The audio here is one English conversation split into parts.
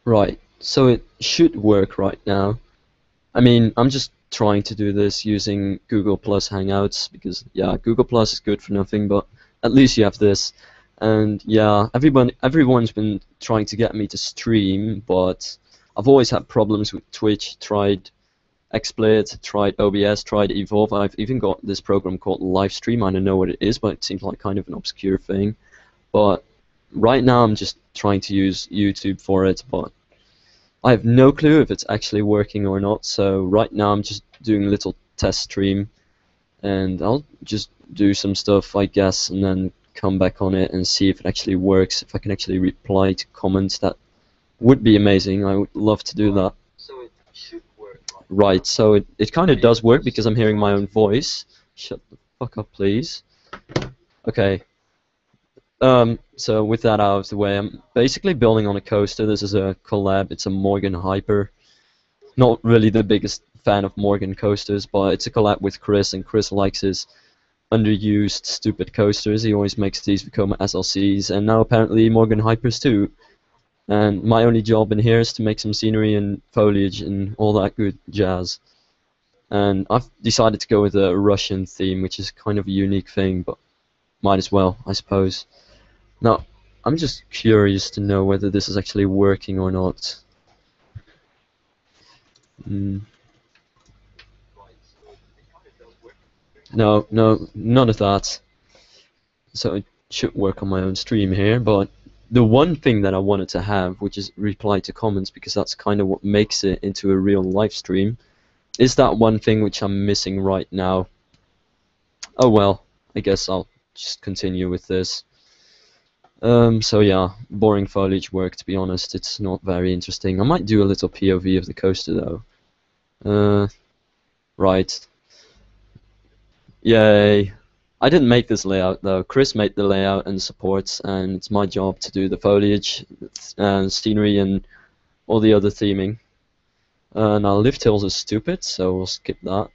Right, so it should work right now. I mean, I'm just trying to do this using Google Plus Hangouts because, yeah, Google Plus is good for nothing, but at least you have this. And yeah, everyone's been trying to get me to stream, but I've always had problems with Twitch. Tried XSplit, tried OBS, tried Evolve. I've even got this program called Livestream. I don't know what it is, but it seems like kind of an obscure thing. But right now I'm just trying to use YouTube for it, but I have no clue if it's actually working or not. So right now I'm just doing a little test stream, and I'll just do some stuff, I guess, and then come back on it and see if it actually works, if I can actually reply to comments. That would be amazing. I would love to do that. So it should work. Right, so it kind of does work because I'm hearing my own voice. Shut the fuck up, please. Okay. So with that out of the way, I'm basically building on a coaster. This is a collab. It's a Morgan Hyper. Not really the biggest fan of Morgan coasters, but it's a collab with Chris, and Chris likes his underused, stupid coasters. He always makes these Vekoma SLCs, and now apparently Morgan Hypers too. And my only job in here is to make some scenery and foliage and all that good jazz. And I've decided to go with a Russian theme, which is kind of a unique thing, but might as well, I suppose. Now, I'm just curious to know whether this is actually working or not. No, none of that. So it should work on my own stream here, but the one thing that I wanted to have, which is reply to comments, because that's kind of what makes it into a real live stream, is that one thing which I'm missing right now. Oh well, I guess I'll just continue with this. So yeah, boring foliage work, to be honest. It's not very interesting. I might do a little POV of the coaster though. Right. Yay. I didn't make this layout though. Chris made the layout and supports, and it's my job to do the foliage and scenery and all the other theming. Now lift hills is stupid, so we'll skip that.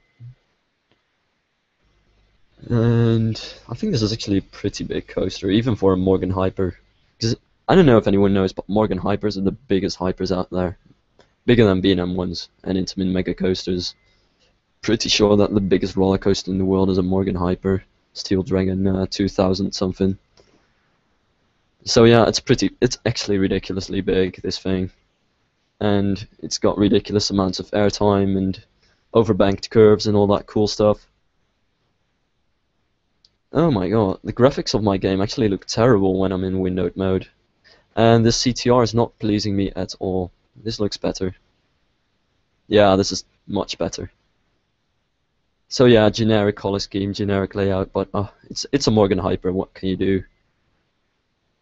And I think this is actually a pretty big coaster, even for a Morgan Hyper. Because I don't know if anyone knows, but Morgan Hypers are the biggest hypers out there. Bigger than B&M ones and Intamin Mega Coasters. Pretty sure that the biggest roller coaster in the world is a Morgan Hyper. Steel Dragon 2000 something. So yeah, it's actually ridiculously big, this thing. And it's got ridiculous amounts of airtime and overbanked curves and all that cool stuff. Oh my god, the graphics of my game actually look terrible when I'm in windowed mode. And the CTR is not pleasing me at all. This looks better. Yeah, this is much better. So yeah, generic color scheme, generic layout, but it's a Morgan Hyper, what can you do?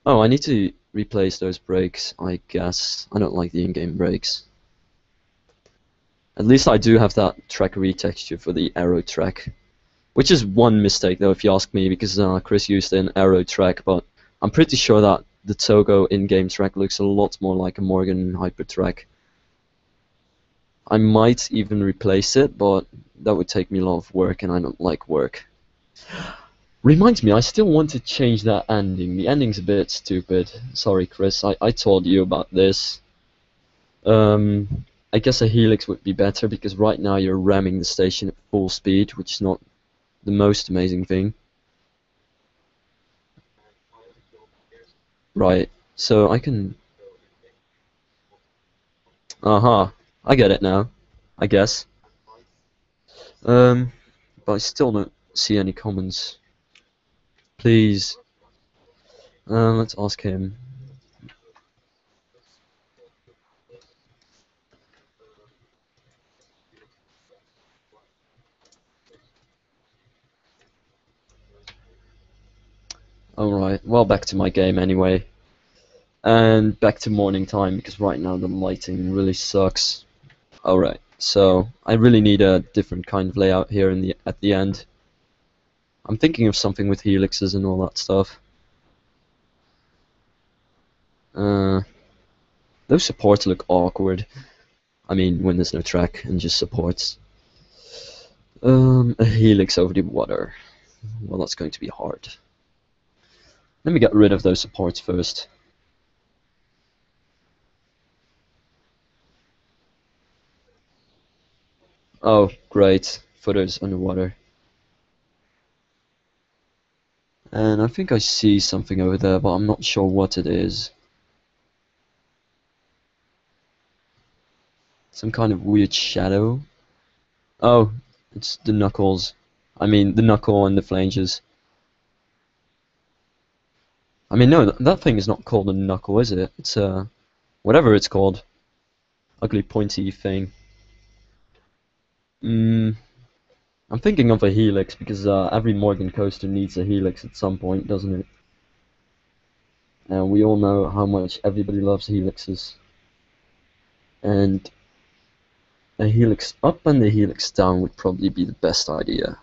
Oh, I need to replace those brakes, I guess. I don't like the in-game brakes. At least I do have that track retexture for the aero track. Which is one mistake though, if you ask me, because Chris used an aero track, but I'm pretty sure that the Togo in-game track looks a lot more like a Morgan Hyper track. I might even replace it, but that would take me a lot of work, and I don't like work. Reminds me, I still want to change that ending. The ending's a bit stupid. Sorry, Chris, I told you about this. I guess a helix would be better, because right now you're ramming the station at full speed, which is not the most amazing thing. Right, so I can... I get it now, I guess. But I still don't see any comments. Please. Let's ask him. Alright, well, back to my game anyway. And back to morning time, because right now the lighting really sucks. Alright, so I really need a different kind of layout here at the end. I'm thinking of something with helixes and all that stuff. Those supports look awkward. I mean, when there's no track and just supports. A helix over the water. Well, that's going to be hard. Let me get rid of those supports first. Oh, great. Footer's underwater. And I think I see something over there, but I'm not sure what it is. Some kind of weird shadow. Oh, it's the knuckles. I mean, the knuckle and the flanges. I mean, no, that thing is not called a knuckle, is it? It's whatever it's called. Ugly pointy thing. I'm thinking of a helix because every Morgan coaster needs a helix at some point, doesn't it? And we all know how much everybody loves helixes. And a helix up and a helix down would probably be the best idea.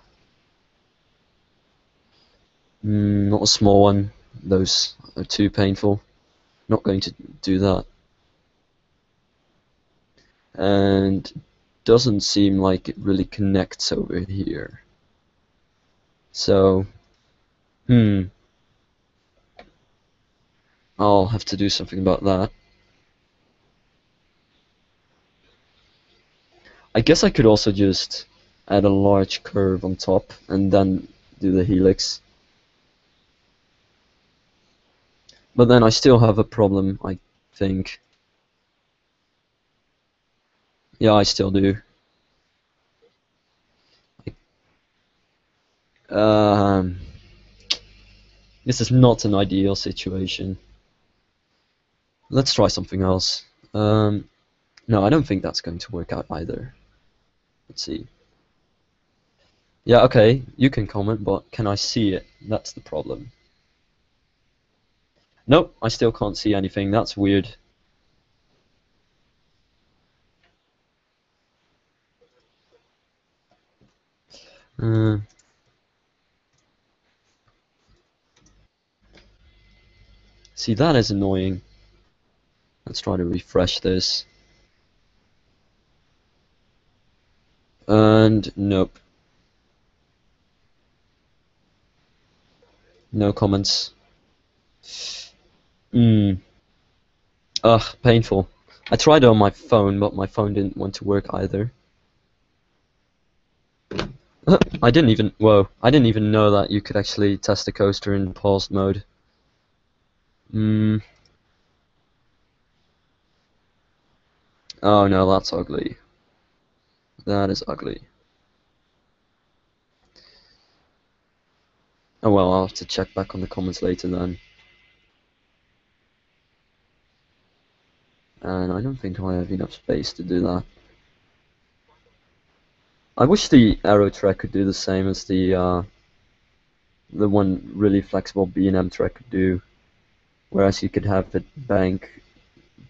Not a small one. Those are too painful. Not going to do that. And doesn't seem like it really connects over here. So, I'll have to do something about that. I guess I could also just add a large curve on top and then do the helix. But then I still have a problem, I think. Yeah, I still do. Um, this is not an ideal situation. Let's try something else. No, I don't think that's going to work out either. Let's see. Yeah, okay, you can comment, but can I see it? That's the problem. Nope, I still can't see anything. That's weird. See, that is annoying. Let's try to refresh this. And nope. No comments. Ugh, painful. I tried it on my phone, but my phone didn't want to work either. I didn't even know that you could actually test the coaster in paused mode. Oh no, that's ugly. That is ugly. Oh well, I'll have to check back on the comments later then. And I don't think I have enough space to do that. I wish the arrow track could do the same as the one really flexible B&M track could do, whereas you could have it bank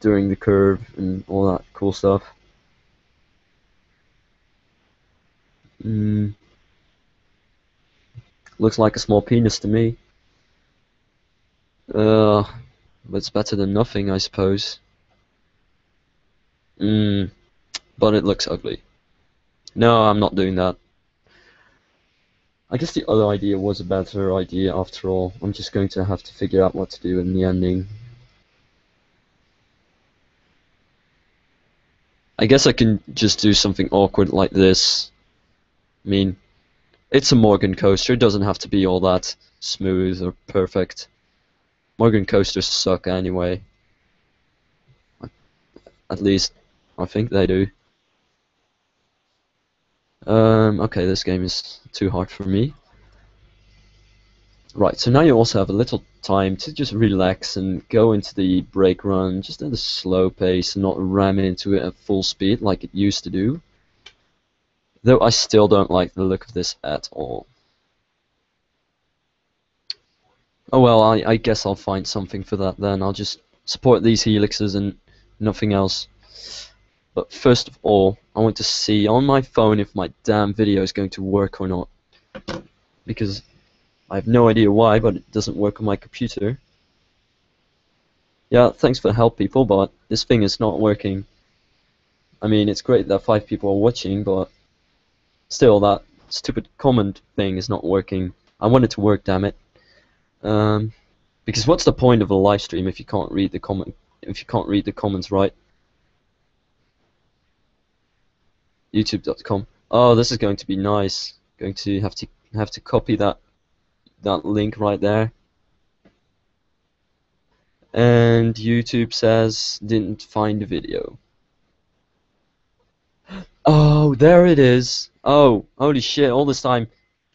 during the curve and all that cool stuff. Looks like a small penis to me. But it's better than nothing, I suppose. But it looks ugly. No, I'm not doing that. I guess the other idea was a better idea after all. I'm just going to have to figure out what to do in the ending. I guess I can just do something awkward like this. I mean, it's a Morgan coaster, it doesn't have to be all that smooth or perfect. Morgan coasters suck anyway. At least, I think they do. Okay, this game is too hard for me. Right, so now you also have a little time to just relax and go into the brake run just at a slow pace and not ram into it at full speed like it used to do. Though I still don't like the look of this at all. Oh well, I guess I'll find something for that then. I'll just support these helixes and nothing else. But first of all, I want to see on my phone if my damn video is going to work or not. Because I have no idea why, but it doesn't work on my computer. Yeah, thanks for the help, people, but this thing is not working. I mean, it's great that 5 people are watching, but still, that stupid comment thing is not working. I want it to work, damn it. Because what's the point of a live stream if you can't read the comments right? YouTube.com. Oh, this is going to be nice. Going to have to copy that link right there. And YouTube says didn't find the video. Oh, there it is. Oh, holy shit! All this time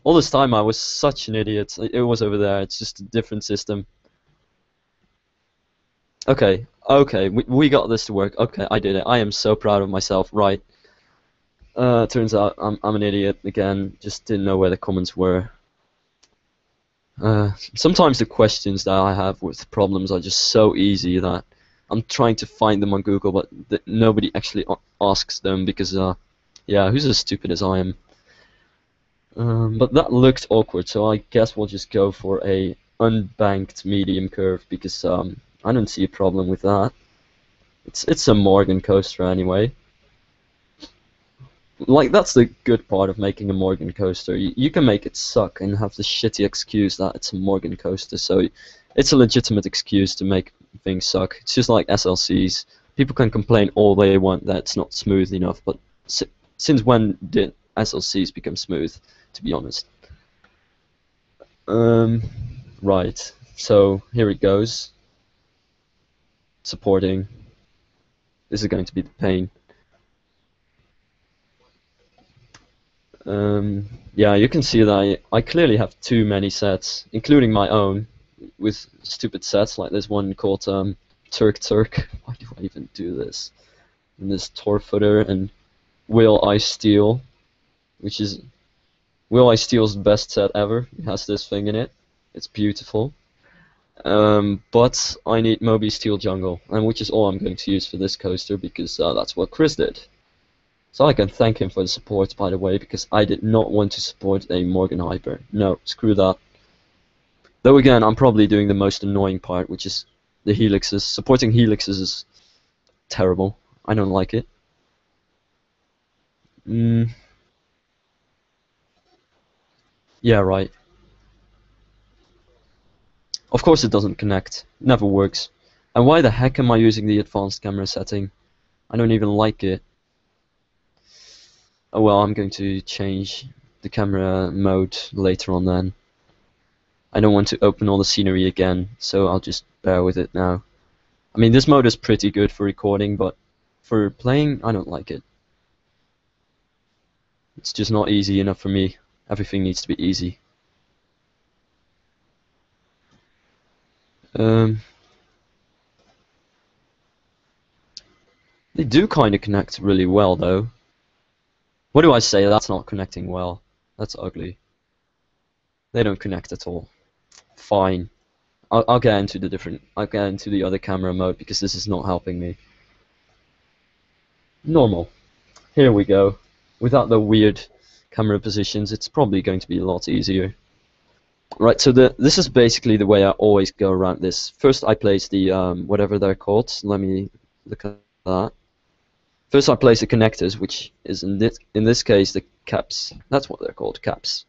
I was such an idiot. It was over there. It's just a different system. Okay, okay, we got this to work. Okay, I did it. I am so proud of myself. Right. Turns out I'm an idiot again. Just didn't know where the comments were. Sometimes the questions that I have with problems are just so easy that I'm trying to find them on Google, but nobody actually asks them because, yeah, who's as stupid as I am? But that looked awkward, so I guess we'll just go for a unbanked medium curve because I don't see a problem with that. It's a Morgan coaster anyway. Like, that's the good part of making a Morgan coaster. You can make it suck and have the shitty excuse that it's a Morgan coaster, so it's a legitimate excuse to make things suck. It's just like SLCs. People can complain all they want that it's not smooth enough, but since when did SLCs become smooth, to be honest? Right, so here it goes. Supporting. This is going to be the pain. Yeah, you can see that I clearly have too many sets, including my own, with stupid sets like this one called Turk. Why do I even do this? And this Tor footer and Will I Steal, which is Will I Steal's best set ever. It has this thing in it. It's beautiful. But I need Moby Steel Jungle, and which is all I'm going to use for this coaster because that's what Chris did. So I can thank him for the support, by the way, because I did not want to support a Morgan Hyper. No, screw that. Though again, I'm probably doing the most annoying part, which is the helixes. Supporting helixes is terrible. I don't like it. Yeah, right. Of course it doesn't connect. Never works. And why the heck am I using the advanced camera setting? I don't even like it. Oh well, I'm going to change the camera mode later on then. I don't want to open all the scenery again, so I'll just bear with it now. I mean, this mode is pretty good for recording, but for playing, I don't like it. It's just not easy enough for me. Everything needs to be easy. They do kind of connect really well, though. What do I say? That's not connecting well. That's ugly. They don't connect at all. Fine. I'll get into the other camera mode because this is not helping me. Normal. Here we go. Without the weird camera positions, it's probably going to be a lot easier. Right, so this is basically the way I always go around this. First I place the whatever they're called. Let me look at that. First I place the connectors, which is in this case the caps. That's what they're called, caps.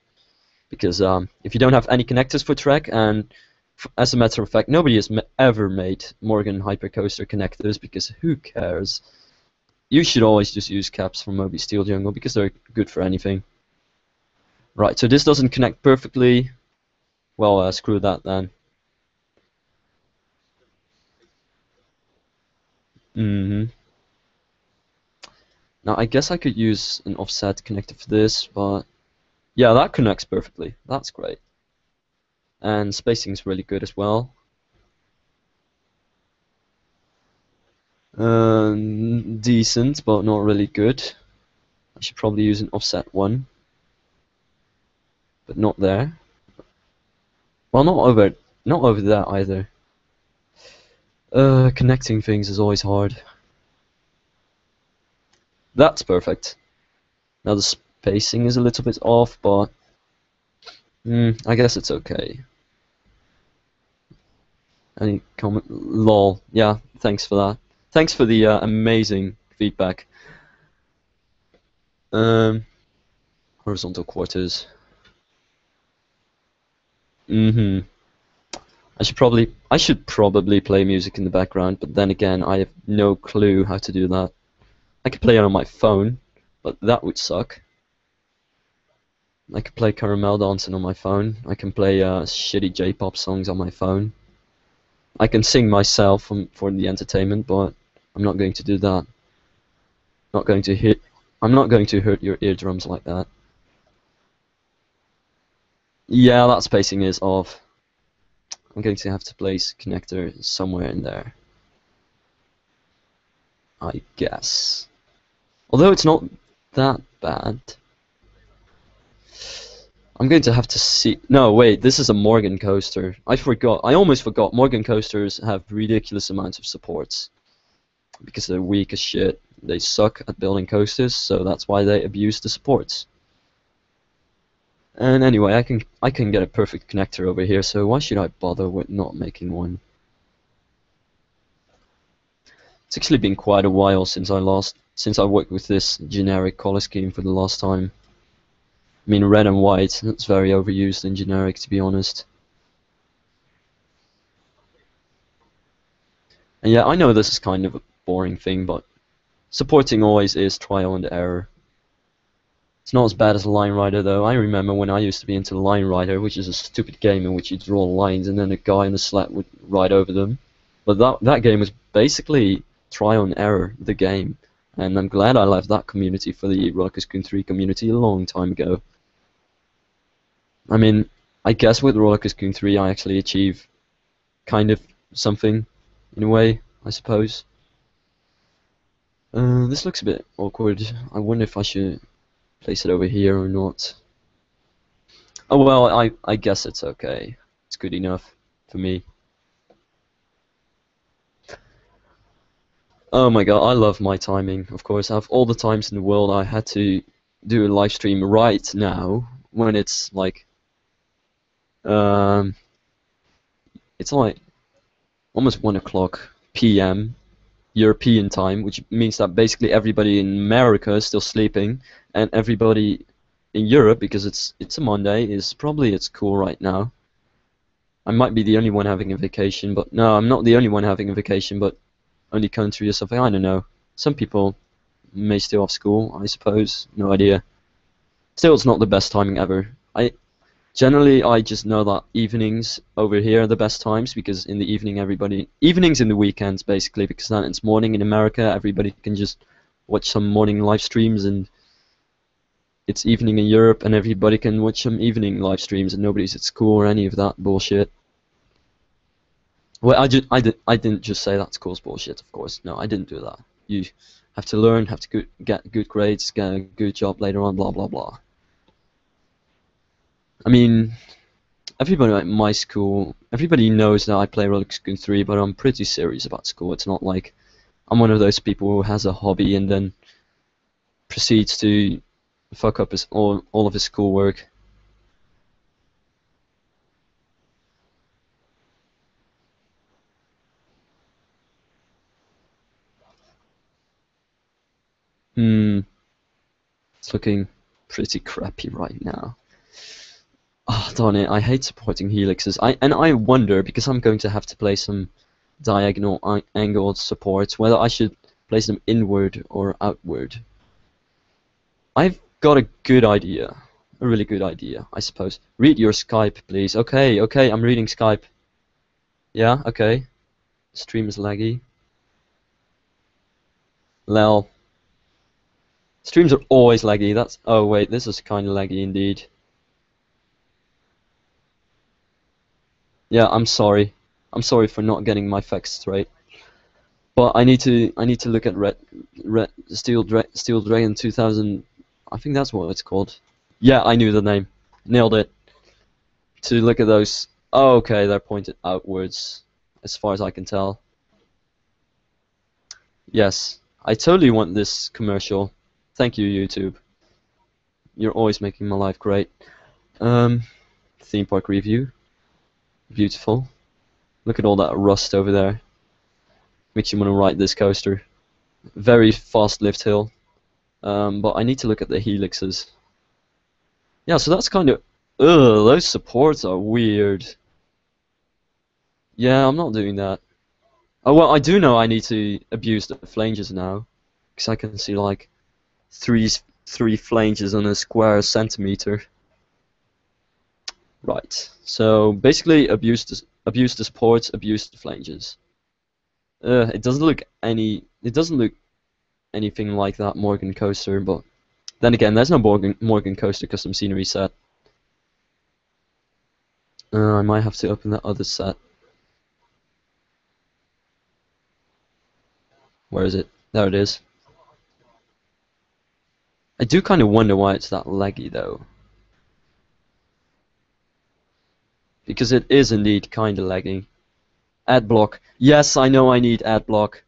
Because if you don't have any connectors for track, and as a matter of fact, nobody has ever made Morgan Hypercoaster connectors because who cares? You should always just use caps from Moby Steel Jungle because they're good for anything. Right, so this doesn't connect perfectly. Well, screw that then. Now I guess I could use an offset connector for this, but yeah, that connects perfectly. That's great. And spacing is really good as well. Decent, but not really good. I should probably use an offset one, but not there. Well, not over there either. Connecting things is always hard. That's perfect. Now the spacing is a little bit off, but I guess it's okay. Any comment? Lol. Yeah, thanks for that. Thanks for the amazing feedback. Horizontal quarters. I should probably play music in the background, but then again, I have no clue how to do that. I could play it on my phone, but that would suck. I can play caramel dancing on my phone. I can play shitty J-pop songs on my phone. I can sing myself for the entertainment, but I'm not going to do that. Not going to hit. I'm not going to hurt your eardrums like that. Yeah, that spacing is off. I'm going to have to place connector somewhere in there, I guess. Although it's not that bad. I'm going to have to see. No, wait, this is a Morgan coaster. I forgot. I almost forgot. Morgan coasters have ridiculous amounts of supports because they're weak as shit. They suck at building coasters, so that's why they abuse the supports. And anyway, I can get a perfect connector over here, so why should I bother with not making one? It's actually been quite a while since I worked with this generic color scheme for the last time. I mean, red and white, that's very overused and generic, to be honest. And yeah, I know this is kind of a boring thing, but supporting always is trial and error. It's not as bad as Line Rider, though. I remember when I used to be into Line Rider, which is a stupid game in which you draw lines and then a guy in a sled would ride over them. But that game was basically trial and error, the game. And I'm glad I left that community for the Roller Coaster 3 community a long time ago. I mean, I guess with Roller Coaster 3 I actually achieve kind of something, in a way, I suppose. This looks a bit awkward. I wonder if I should place it over here or not. Oh well, I guess it's okay. It's good enough for me. Oh my god, I love my timing, of course. I have all the times in the world. I had to do a live stream right now when it's like it's like almost 1 o'clock PM European time, which means that basically everybody in America is still sleeping, and everybody in Europe, because it's a Monday, is probably at school right now. I might be the only one having a vacation, but no, I'm not the only one having a vacation, but only country or something, I don't know. Some people may still have school, I suppose, no idea. Still, it's not the best timing ever. Generally, I just know that evenings over here are the best times, because in the evening evenings in the weekends basically, because then it's morning in America, everybody can just watch some morning live streams, and it's evening in Europe and everybody can watch some evening live streams and nobody's at school or any of that bullshit. Well, I didn't just say that school's bullshit, of course. No, I didn't do that. You have to learn, have to get good grades, get a good job later on, blah blah blah. I mean, everybody at my school, everybody knows that I play Roller Coaster 3, but I'm pretty serious about school. It's not like I'm one of those people who has a hobby and then proceeds to fuck up all of his schoolwork. It's looking pretty crappy right now. Oh, darn it, I hate supporting helixes. And I wonder, because I'm going to have to place some diagonal angled supports, whether I should place them inward or outward. I've got a good idea. A really good idea, I suppose. Read your Skype, please. Okay, I'm reading Skype. Yeah, okay. Stream is laggy. Lel. Streams are always laggy. Oh wait, this is kind of laggy indeed. Yeah, I'm sorry. I'm sorry for not getting my facts straight. But I need to look at Steel Dragon 2000. I think that's what it's called. Yeah, I knew the name. Nailed it. To look at those. Oh, okay, they're pointed outwards, as far as I can tell. Yes, I totally want this commercial. Thank you, YouTube. You're always making my life great. Theme park review. Beautiful. Look at all that rust over there. Makes you want to ride this coaster. Very fast lift hill. But I need to look at the helixes. Yeah, so that's kind of... Ugh, those supports are weird. Yeah, I'm not doing that. Oh, well, I do know I need to abuse the flanges now. Because I can see, like, three flanges on a square centimeter. Right. So basically, abuse the supports, abuse the flanges. It doesn't look anything like that Morgan coaster, but then again, there's no Morgan coaster custom scenery set. I might have to open that other set. Where is it? There it is. I do kind of wonder why it's that laggy though. Because it is indeed kind of lagging. Ad block. Yes, I know I need ad block.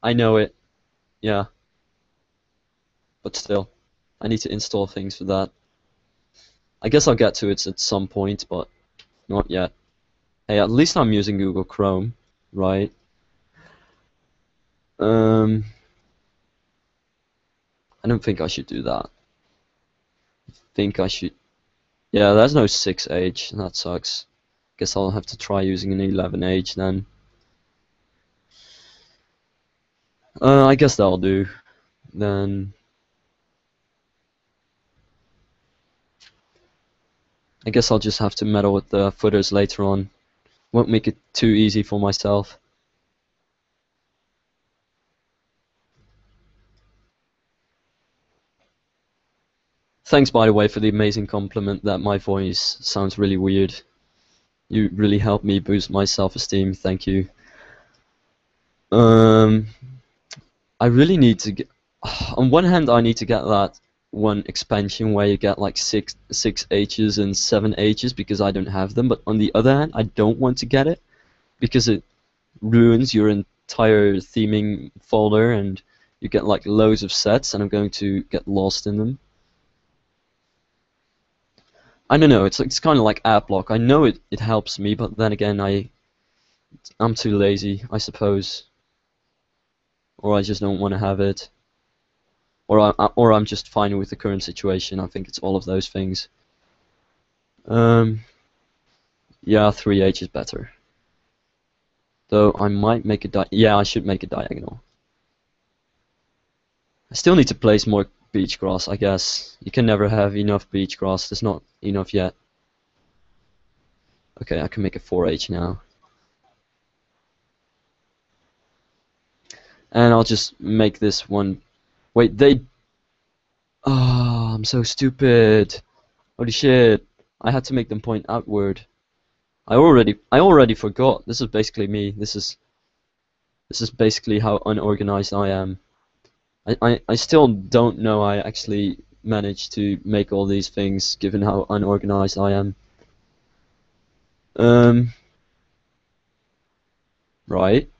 I know it. Yeah. But still, I need to install things for that. I guess I'll get to it at some point, but not yet. Hey, at least I'm using Google Chrome, right? I don't think I should do that. I think I should. Yeah, there's no 6H. That sucks. Guess I'll have to try using an 11H then. I guess that'll do. Then I guess I'll just have to meddle with the footers later on. Won't make it too easy for myself. Thanks, by the way, for the amazing compliment that my voice sounds really weird. You really helped me boost my self-esteem. Thank you. I really need to get. On one hand, I need to get that one expansion where you get like six H's and 7 H's because I don't have them. But on the other hand, I don't want to get it because it ruins your entire theming folder and you get like loads of sets, and I'm going to get lost in them. I don't know. It's kind of like ad block. I know it helps me, but then again, I'm too lazy, I suppose. Or I just don't want to have it, or I'm just fine with the current situation. I think it's all of those things. Yeah, 3H is better. Though I might make yeah, I should make a diagonal. I still need to place more beach grass, I guess. You can never have enough beach grass. There's not enough yet. Okay, I can make a 4H now. And I'll just make this one. Wait, they. Oh, I'm so stupid. Holy shit. I had to make them point outward. I already forgot. This is basically me. This is basically how unorganized I am. I still don't know I actually managed to make all these things given how unorganized I am. Right.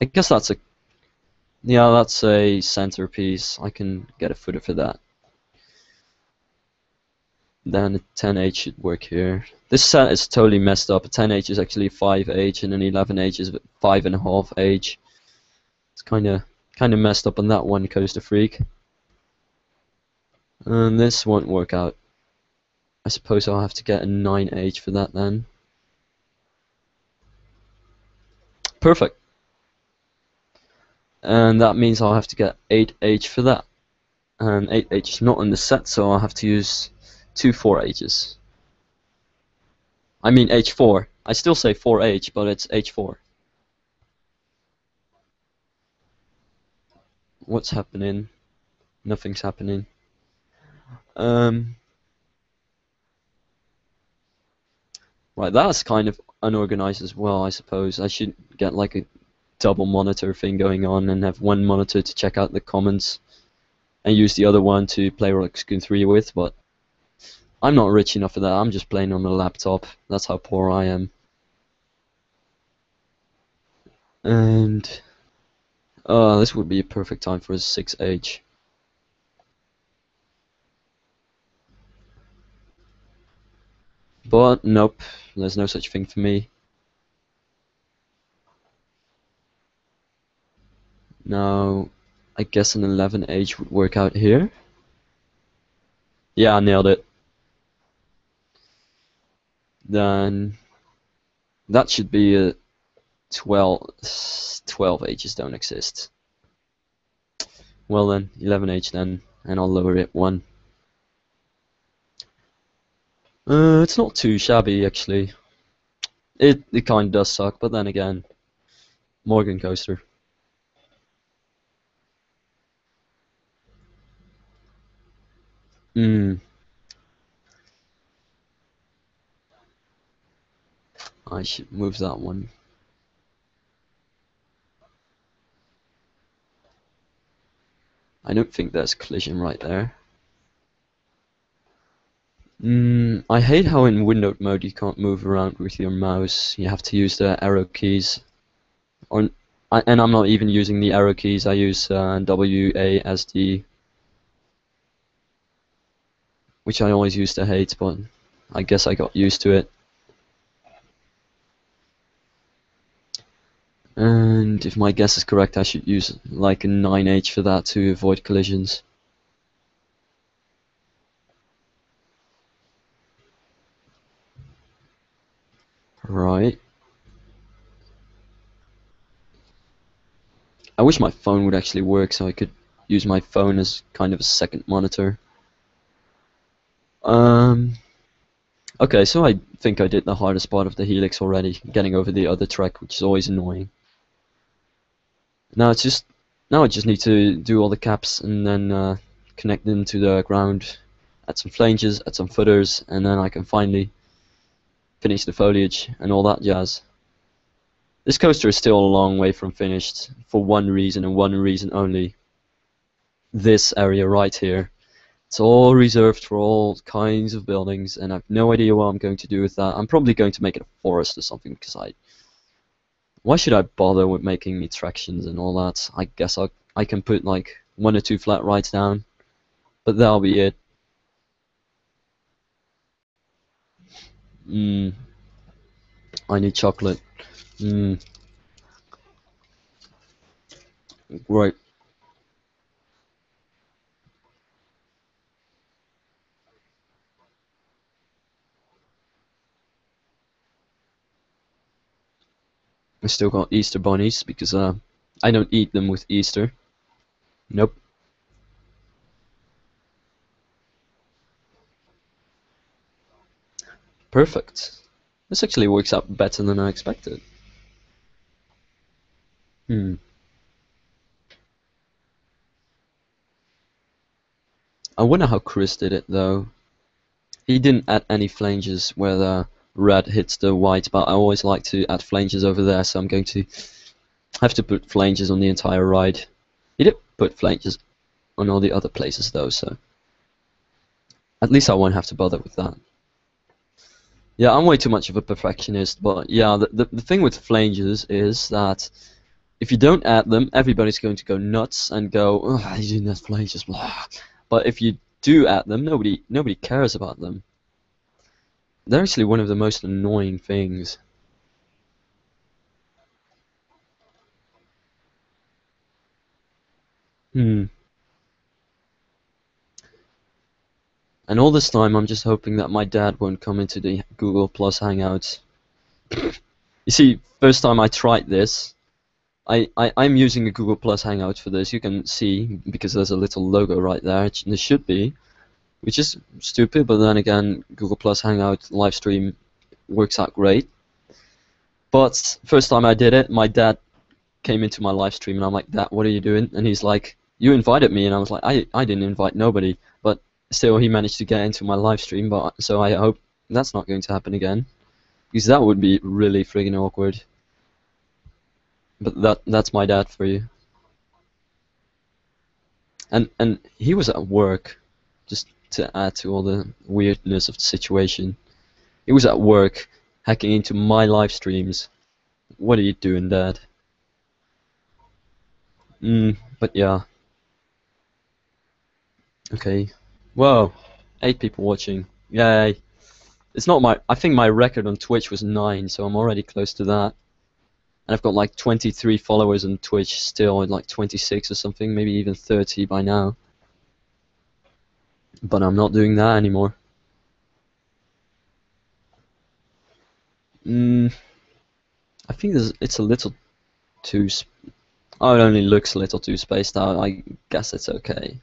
I guess that's a centerpiece. I can get a footer for that. Then a 10H should work here. This set is totally messed up. A 10H is actually 5H and an 11H is 5.5H. It's kind of messed up on that one, Coaster Freak. And this won't work out. I suppose I'll have to get a 9H for that then. Perfect. And that means I'll have to get 8H for that. And 8H is not in the set, so I'll have to use 2 4H's. I mean H4. I still say 4H, but it's H4. What's happening? Nothing's happening. Right, that's kind of unorganized as well, I suppose. I should get like a double monitor thing going on and have one monitor to check out the comments and use the other one to play Rockscoon 3 with, but I'm not rich enough for that. I'm just playing on a laptop. That's how poor I am. And this would be a perfect time for a 6H. But nope, there's no such thing for me. Now, I guess an 11H would work out here. Yeah, I nailed it. Then that should be a 12 H's don't exist. Well then, 11H then, and I'll lower it 1. It's not too shabby actually. It kind of does suck, but then again, Morgan coaster. Hmm. I should move that one. I don't think there's collision right there. I hate how in windowed mode you can't move around with your mouse. You have to use the arrow keys. Or, and I'm not even using the arrow keys. I use WASD, which I always used to hate, but I guess I got used to it. And if my guess is correct, I should use like a 9H for that to avoid collisions. Right. I wish my phone would actually work so I could use my phone as kind of a second monitor. Um, okay, so I think I did the hardest part of the helix already, getting over the other track, which is always annoying. Now I just need to do all the caps and then connect them to the ground, add some flanges, add some footers, and then I can finally finish the foliage and all that jazz. This coaster is still a long way from finished for one reason and one reason only. This area right here. It's all reserved for all kinds of buildings, and I've no idea what I'm going to do with that. I'm probably going to make it a forest or something, because why should I bother with making attractions and all that? I guess I can put like 1 or 2 flat rides down, but that'll be it. Mmm, I need chocolate. Mmm, right. I still got Easter bunnies because I don't eat them with Easter. Nope. Perfect. This actually works out better than I expected. Hmm. I wonder how Chris did it though. He didn't add any flanges where the red hits the white, but I always like to add flanges over there, so I'm going to have to put flanges on the entire ride. He did put flanges on all the other places though, so at least I won't have to bother with that. Yeah, I'm way too much of a perfectionist, but yeah, the thing with flanges is that if you don't add them, everybody's going to go nuts and go, oh, you didn't add flanges, blah. But if you do add them, nobody cares about them. They're actually one of the most annoying things. Hmm. And all this time, I'm just hoping that my dad won't come into the Google Plus Hangouts. You see, first time I tried this, I'm using a Google Plus Hangout for this. You can see, because there's a little logo right there, there should be, which is stupid, but then again, Google Plus Hangout Livestream works out great. But first time I did it, my dad came into my live stream and I'm like, Dad, what are you doing? And he's like, you invited me, and I was like, I didn't invite nobody, but still he managed to get into my live stream, but so I hope that's not going to happen again, because that would be really friggin' awkward. But that's my dad for you. And he was at work, just to add to all the weirdness of the situation. He was at work hacking into my live streams. What are you doing, Dad? But yeah. Okay. Whoa. 8 people watching. Yay. It's not my. I think my record on Twitch was 9, so I'm already close to that. And I've got like 23 followers on Twitch still, and like 26 or something, maybe even 30 by now. But I'm not doing that anymore. I think it's a little too. Oh, it only looks a little too spaced out. I guess it's okay.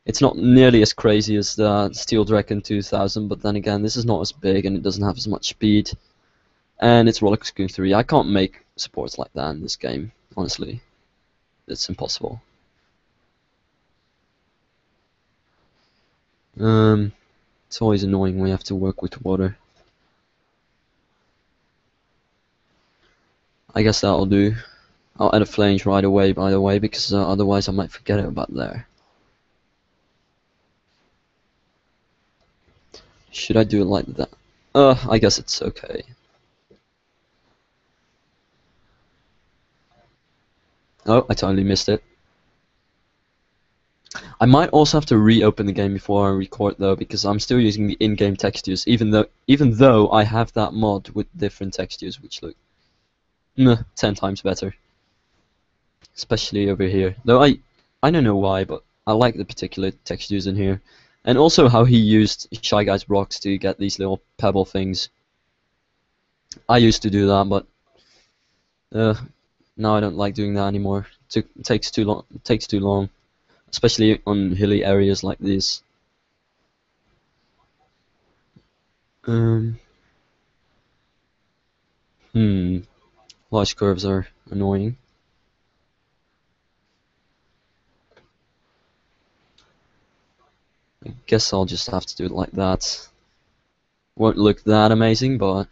It's not nearly as crazy as the Steel Dragon 2000, but then again, this is not as big and it doesn't have as much speed. And it's Roller Coaster 3. I can't make supports like that in this game, honestly. It's impossible. It's always annoying when you have to work with water. I guess that'll do. I'll add a flange right away, by the way, because otherwise I might forget it about there. Should I do it like that? I guess it's okay. Oh, I totally missed it. I might also have to reopen the game before I record though, because I'm still using the in-game textures, even though I have that mod with different textures which look 10 times better. Especially over here. Though I don't know why, but I like the particular textures in here. And also how he used Shy Guy's rocks to get these little pebble things. I used to do that, but now I don't like doing that anymore. It takes too long. It takes too long, especially on hilly areas like this. Large curves are annoying. I guess I'll just have to do it like that. Won't look that amazing, but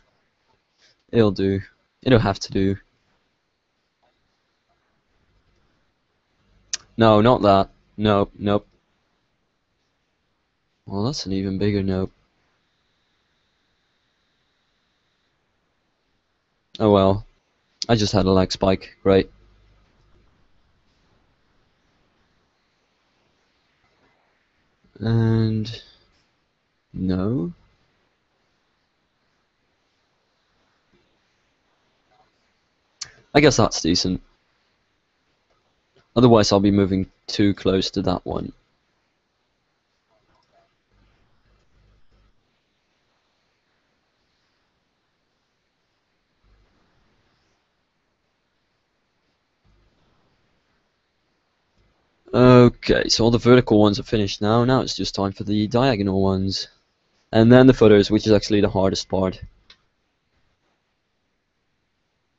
it'll do. It'll have to do. No, not that. Nope, nope. Well, that's an even bigger nope. Oh well. I just had a lag spike. Great. And no. I guess that's decent. Otherwise, I'll be moving too close to that one. Okay, so all the vertical ones are finished now. Now it's just time for the diagonal ones. And then the footers, which is actually the hardest part.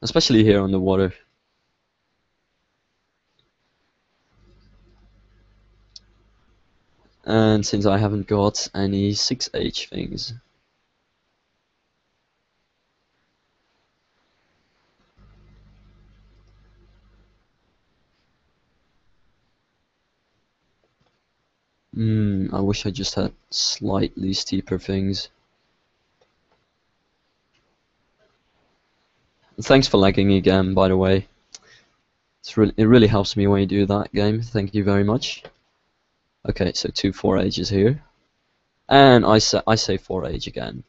Especially here on the water. And since I haven't got any 6H things. I wish I just had slightly steeper things. Thanks for lagging again, by the way. It really helps me when you do that game. Thank you very much. Okay, so 2 4H's here. And I say 4H again.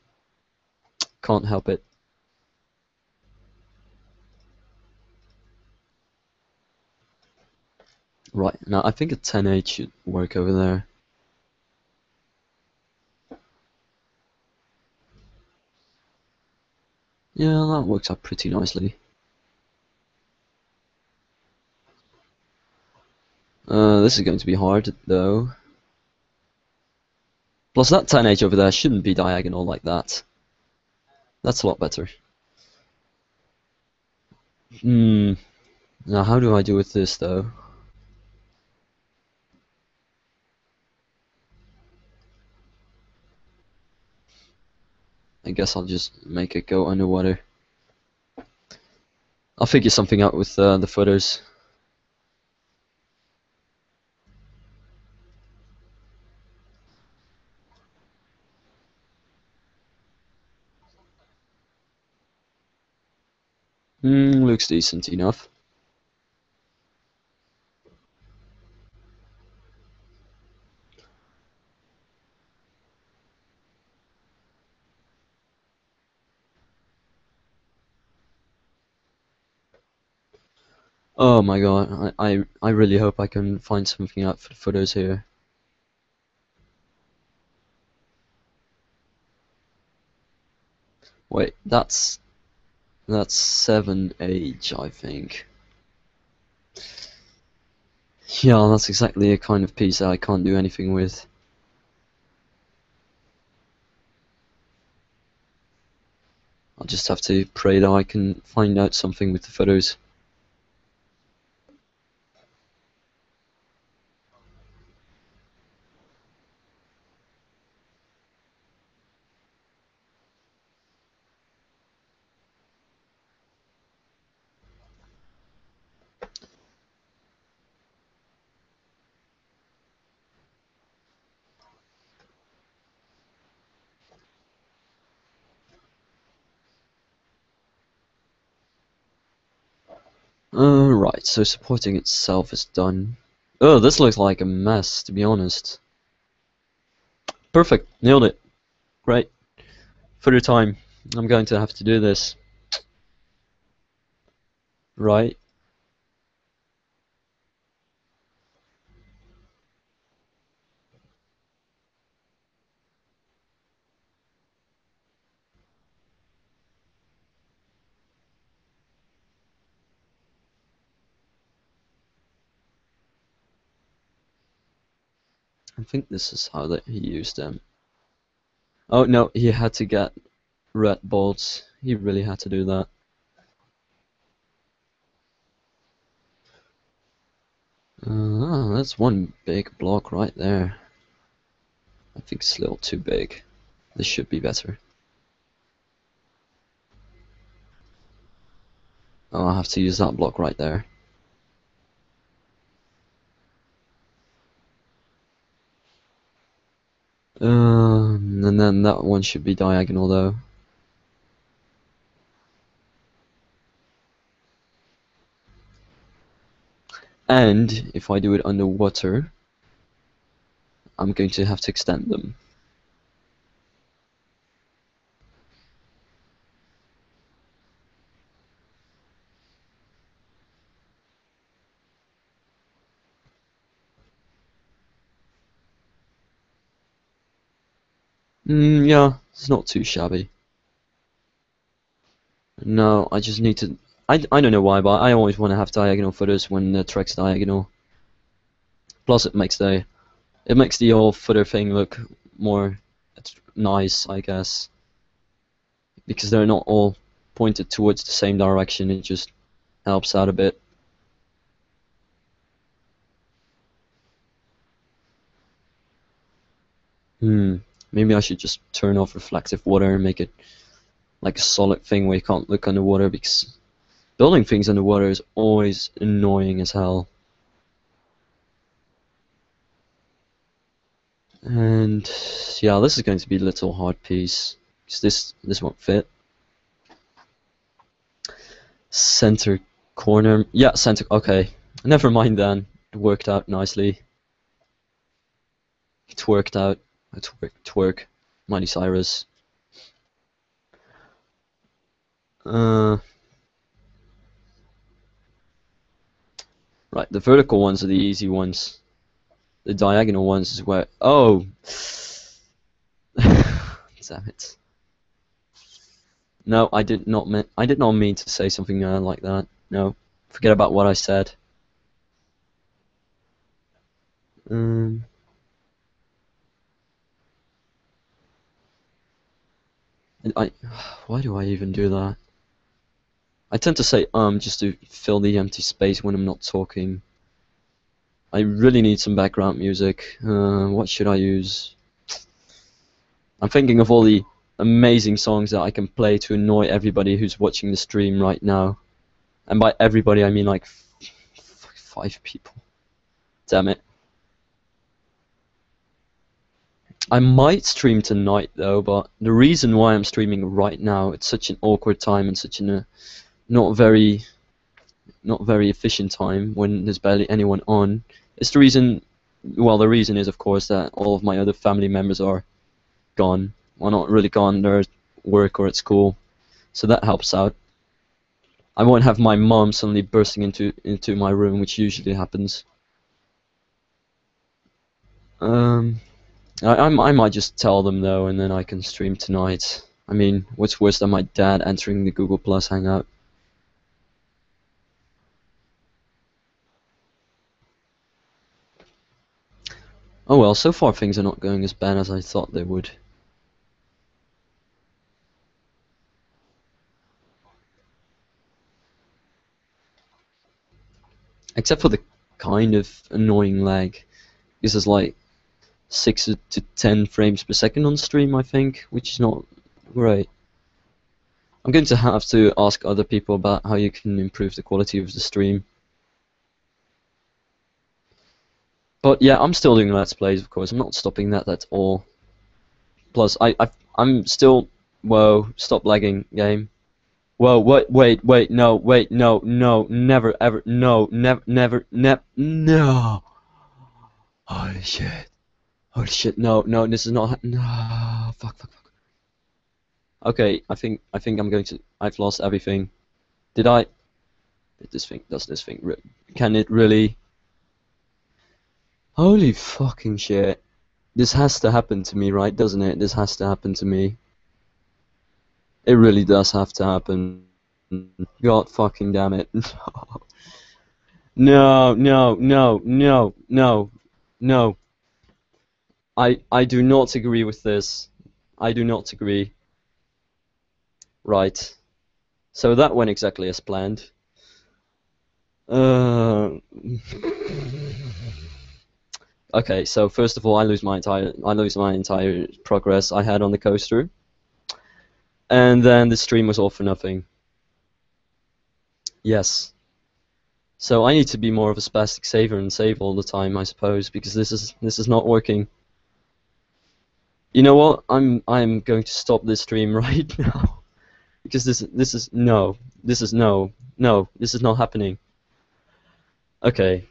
Can't help it. Right, now I think a 10H should work over there. Yeah, that works out pretty nicely. This is going to be hard, though. Plus that 10H over there shouldn't be diagonal like that. That's a lot better. Now how do I do with this, though? I guess I'll just make it go underwater. I'll figure something out with the footers. Looks decent enough. Oh my god, I really hope I can find something out for the footers here. Wait, that's 7H, I think. Yeah, that's exactly a kind of piece that I can't do anything with. I'll just have to pray that I can find out something with the photos. Right, so supporting itself is done. Oh, this looks like a mess, to be honest. Perfect, nailed it. Great. Further time. I'm going to have to do this. Right. I think this is how that he used them. Oh no, he had to get red bolts. He really had to do that. That's one big block right there. I think it's a little too big. This should be better. Oh, I'll have to use that block right there. And then that one should be diagonal though. And if I do it underwater, I'm going to have to extend them. Yeah, it's not too shabby. No, I just need to... I don't know why, but I always want to have diagonal footers when the track's diagonal. Plus it makes the whole footer thing look more nice, I guess. Because they're not all pointed towards the same direction, it just helps out a bit. Maybe I should just turn off reflective water and make it like a solid thing where you can't look underwater, because building things underwater is always annoying as hell. And yeah, this is going to be a little hard piece, because this won't fit. Center corner, yeah, center, okay. Never mind then, it worked out nicely. It worked out, twerk, Miley Cyrus. Right, the vertical ones are the easy ones. The diagonal ones is where... Oh! Damn it. No, I did not mean to say something like that. No, forget about what I said. Why do I even do that? I tend to say just to fill the empty space when I'm not talking. I really need some background music. What should I use? I'm thinking of all the amazing songs that I can play to annoy everybody who's watching the stream right now. And by everybody I mean like 5 people. Damn it. I might stream tonight though, but the reason why I'm streaming right now, it's such an awkward time and such a not very efficient time when there's barely anyone on. It's the reason, well, the reason is of course that all of my other family members are gone. Well, not really gone, they're at work or at school, so that helps out. I won't have my mom suddenly bursting into my room, which usually happens. I might just tell them though, and then I can stream tonight. I mean, what's worse than my dad entering the Google Plus Hangout? Oh well, so far things are not going as bad as I thought they would. Except for the kind of annoying lag. This is like 6 to 10 frames per second on stream, I think, which is not great. I'm going to have to ask other people about how you can improve the quality of the stream. But yeah, I'm still doing Let's Plays, of course. I'm not stopping that at all. Plus, I'm still... Whoa, stop lagging, game. Whoa, wait, no, never, ever, no, never, no. Holy shit, no, this is not, no, fuck. Okay, I think I'm going to, I've lost everything. Does this thing, can it really? Holy fucking shit. This has to happen to me, right, doesn't it? This has to happen to me. It really does have to happen. God fucking damn it. No. I do not agree with this. I do not agree. Right. So that went exactly as planned. Okay, so first of all, I lose my entire progress I had on the coaster, and then the stream was all for nothing. Yes. So I need to be more of a spastic saver and save all the time, I suppose, because this is not working. You know what? I'm going to stop this stream right now, because this is no, this is not happening. Okay.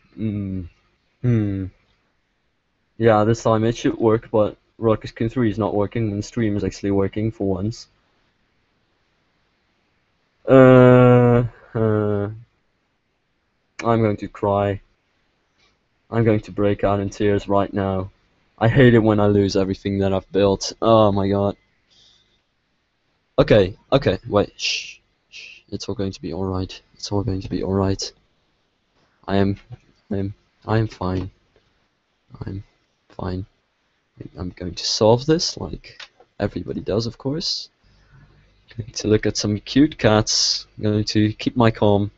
Yeah, this time it should work, but RCT3 is not working when the stream is actually working for once. I'm going to cry. I'm going to break out in tears right now. I hate it when I lose everything that I've built. Oh my god. Okay, wait, shh. It's all going to be alright. It's all going to be alright. I am fine. I'm fine. I'm going to solve this like everybody does, of course. Going to look at some cute cats. Going to keep my calm.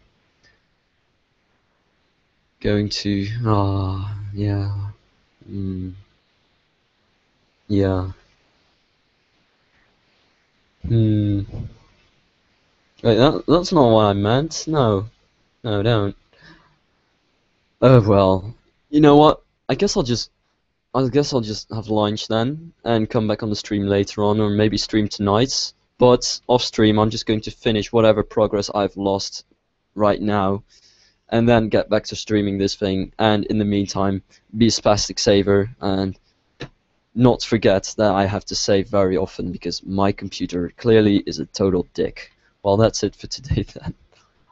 Going to... yeah. Yeah. Wait, that's not what I meant. No, don't. Oh well. You know what? I guess I'll just have lunch then and come back on the stream later on, or maybe stream tonight. But off stream, I'm just going to finish whatever progress I've lost right now, and then get back to streaming this thing. And in the meantime, be a spastic saver and not forget that I have to save very often because my computer clearly is a total dick. Well, that's it for today then.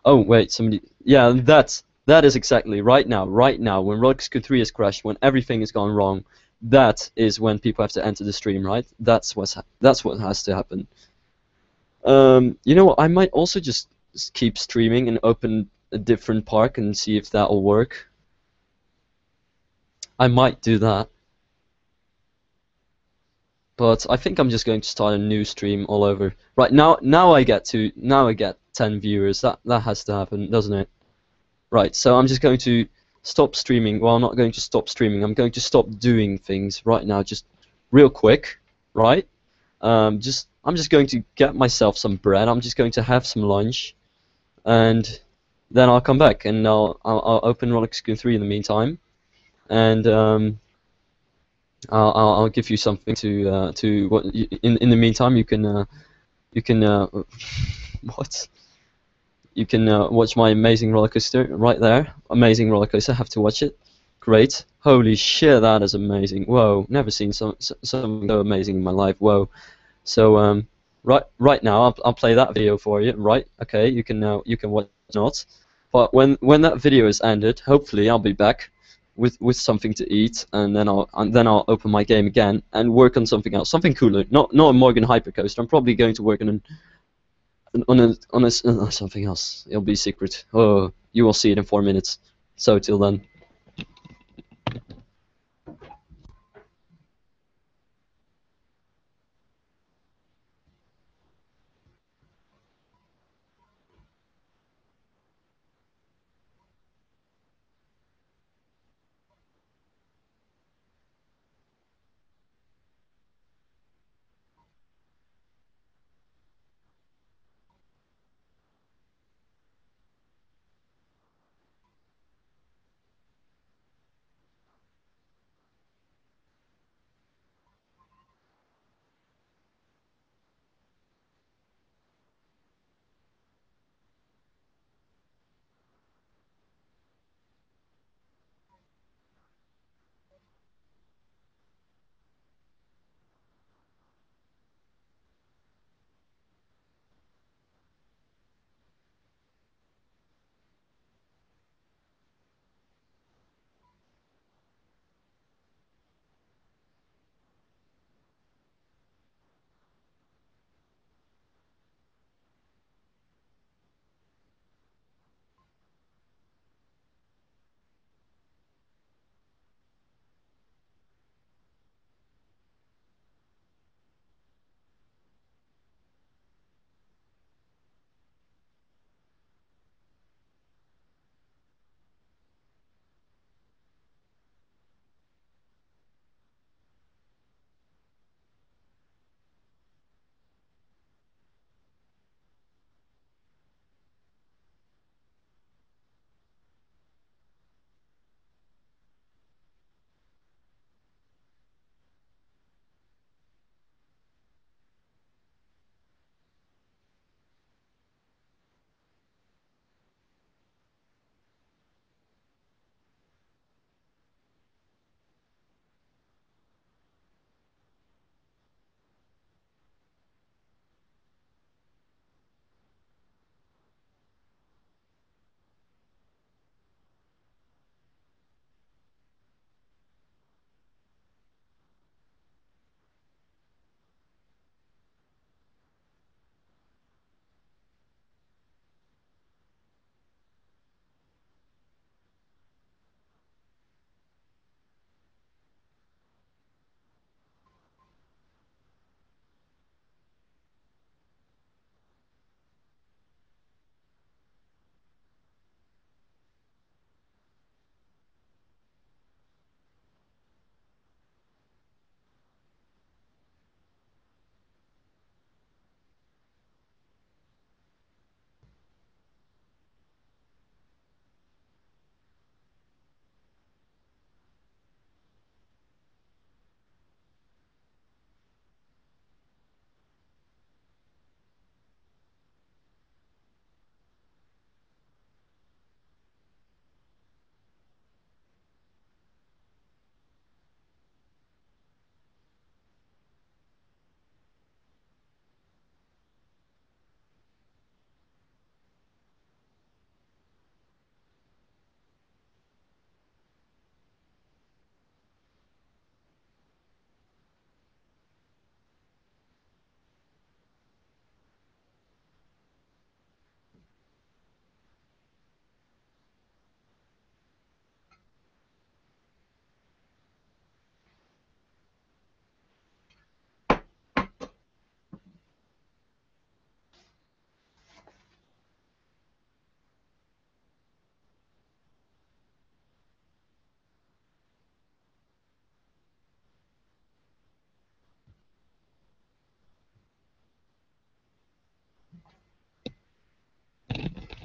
Oh wait, somebody. Yeah, that is exactly right now. Right now, when RCT3 has crashed, when everything has gone wrong, that is when people have to enter the stream, right? That's what has to happen. You know what? I might also just keep streaming and open a different park and see if that will work. I might do that. But I think I'm just going to start a new stream all over. Right now I get 10 viewers. That has to happen, doesn't it? Right. So I'm just going to stop streaming. Well, I'm not going to stop streaming. I'm going to stop doing things right now, just real quick, right? I'm just going to get myself some bread. I'm just going to have some lunch, and then I'll come back and I'll open RCT3 in the meantime, and I'll give you something to what in the meantime you can what you can watch my amazing roller coaster right there. Amazing roller coaster. Have to watch it. Great. Holy shit, that is amazing. Whoa, never seen something so amazing in my life. Whoa. So right now I'll play that video for you. Right. Okay. You can watch it not. But when that video is ended, hopefully I'll be back with something to eat, and then I'll open my game again and work on something else, something cooler. Not a Morgan Hypercoaster. I'm probably going to work on something else. It'll be secret. Oh, you will see it in 4 minutes. So till then.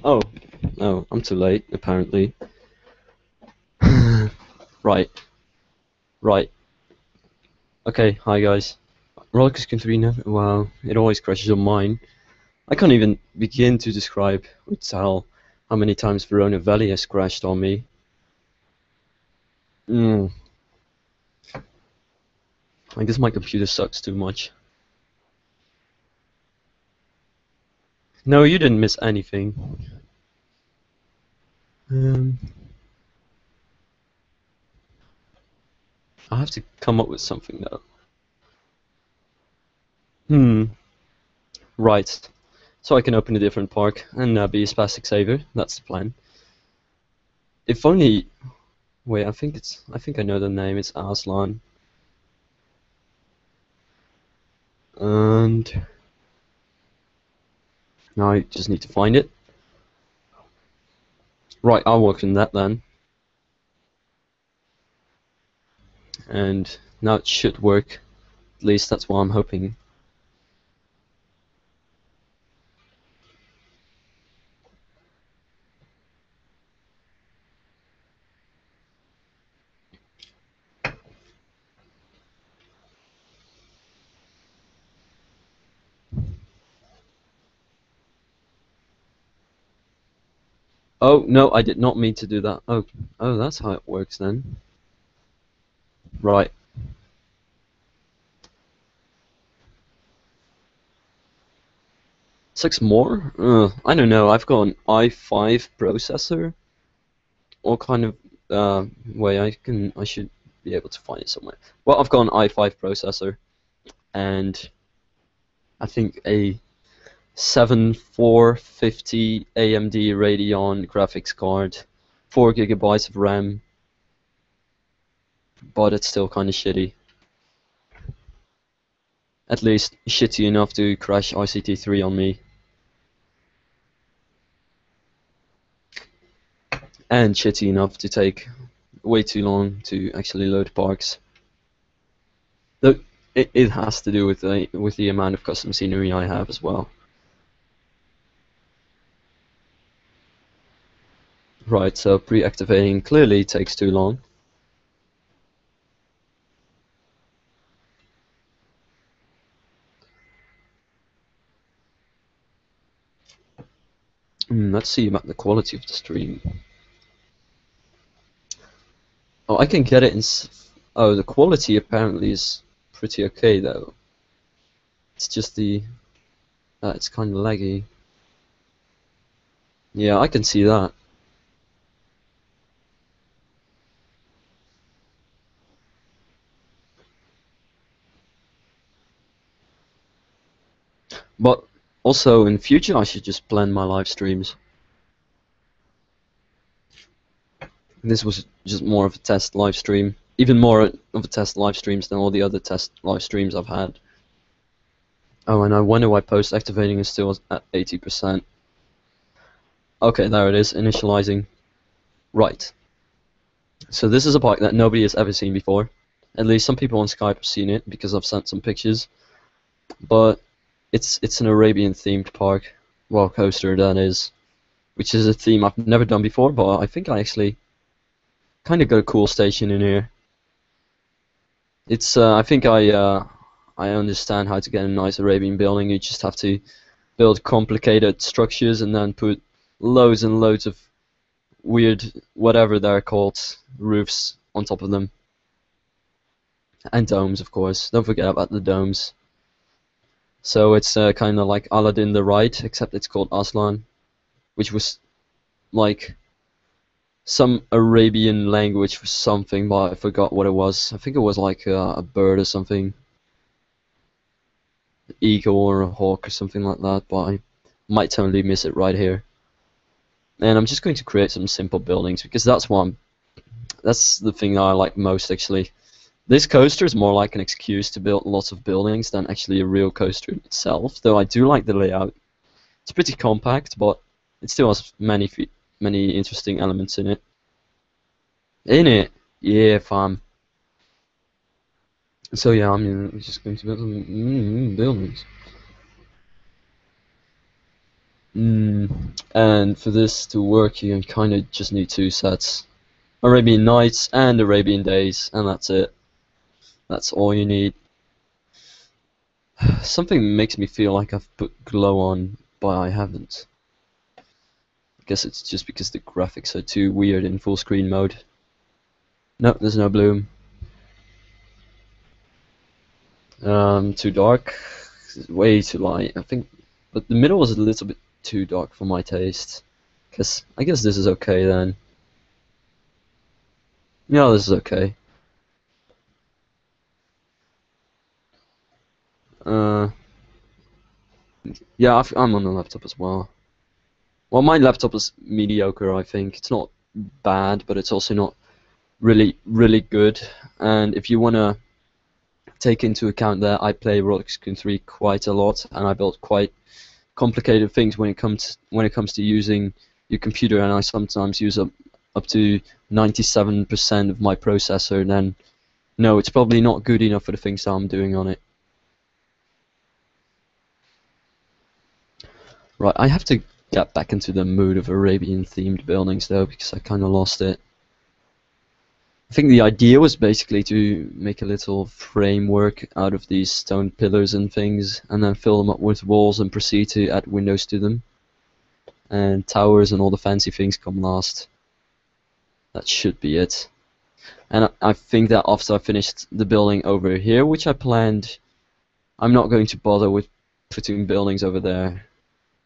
Oh, no, I'm too late, apparently. Right, right. Okay, hi guys. Rollercoaster 3 never. Wow, it always crashes on mine. I can't even begin to describe or tell how many times Verona Valley has crashed on me. I guess my computer sucks too much. No, you didn't miss anything. Um, I have to come up with something though. Right. So I can open a different park and be a spastic saver. That's the plan. If only. Wait, I think I know the name. It's Aslan. And now I just need to find it. Right, I'll work on that then. And now it should work. At least that's what I'm hoping. Oh, no, I did not mean to do that. Oh, that's how it works then. Right. 6 more? I don't know. I've got an i5 processor. What kind of way I should be able to find it somewhere. Well, I've got an i5 processor and I think a 7450 AMD Radeon graphics card, 4 gigabytes of RAM, but it's still kind of shitty. At least shitty enough to crash RCT3 on me. And shitty enough to take way too long to actually load parks. Though it has to do with the amount of custom scenery I have as well. Right, so pre-activating clearly takes too long. Let's see about the quality of the stream. Oh, I can get it in. Oh, the quality apparently is pretty okay though. It's just it's kind of laggy. Yeah, I can see that. But also in future, I should just plan my live streams. This was just more of a test live stream. Even more of a test live streams than all the other test live streams I've had. Oh, and I wonder why post activating is still at 80%. Okay, there it is, initializing. Right. So this is a park that nobody has ever seen before. At least some people on Skype have seen it because I've sent some pictures. But it's an Arabian themed park. Well, coaster that is. Which is a theme I've never done before, but I think I actually kind of got a cool station in here. It's I think I understand how to get a nice Arabian building. You just have to build complicated structures and then put loads and loads of weird whatever they're called roofs on top of them. And domes, of course. Don't forget about the domes. So it's kind of like Aladdin the Ride, except it's called Aslan, which was like some Arabian language for something, but I forgot what it was. I think it was like a bird or something. An eagle or a hawk or something like that, but I might totally miss it right here. And I'm just going to create some simple buildings because that's the thing that I like most actually. This coaster is more like an excuse to build lots of buildings than actually a real coaster itself, though I do like the layout. It's pretty compact, but it still has many interesting elements in it. Yeah, fam. So yeah, I'm just going to build some buildings. And for this to work, you kind of just need two sets. Arabian Nights and Arabian Days, and that's it. That's all you need. Something makes me feel like I've put glow on, but I haven't. I guess it's just because the graphics are too weird in full screen mode. No, there's no bloom. Too dark. Way too light, I think. But the middle was a little bit too dark for my taste. I guess this is okay then. Yeah, this is okay. Uh, yeah, I'm on the laptop as well. Well, my laptop is mediocre, I think. It's not bad, but it's also not really good. And if you wanna take into account that I play RCT3 quite a lot, and I build quite complicated things when it comes to using your computer, and I sometimes use up to 97% of my processor, then no, it's probably not good enough for the things that I'm doing on it. Right, I have to get back into the mood of Arabian themed buildings though, because I kind of lost it. I think the idea was basically to make a little framework out of these stone pillars and things, and then fill them up with walls and proceed to add windows to them. And towers and all the fancy things come last. That should be it. And I think that after I finished the building over here, which I planned, I'm not going to bother with putting buildings over there.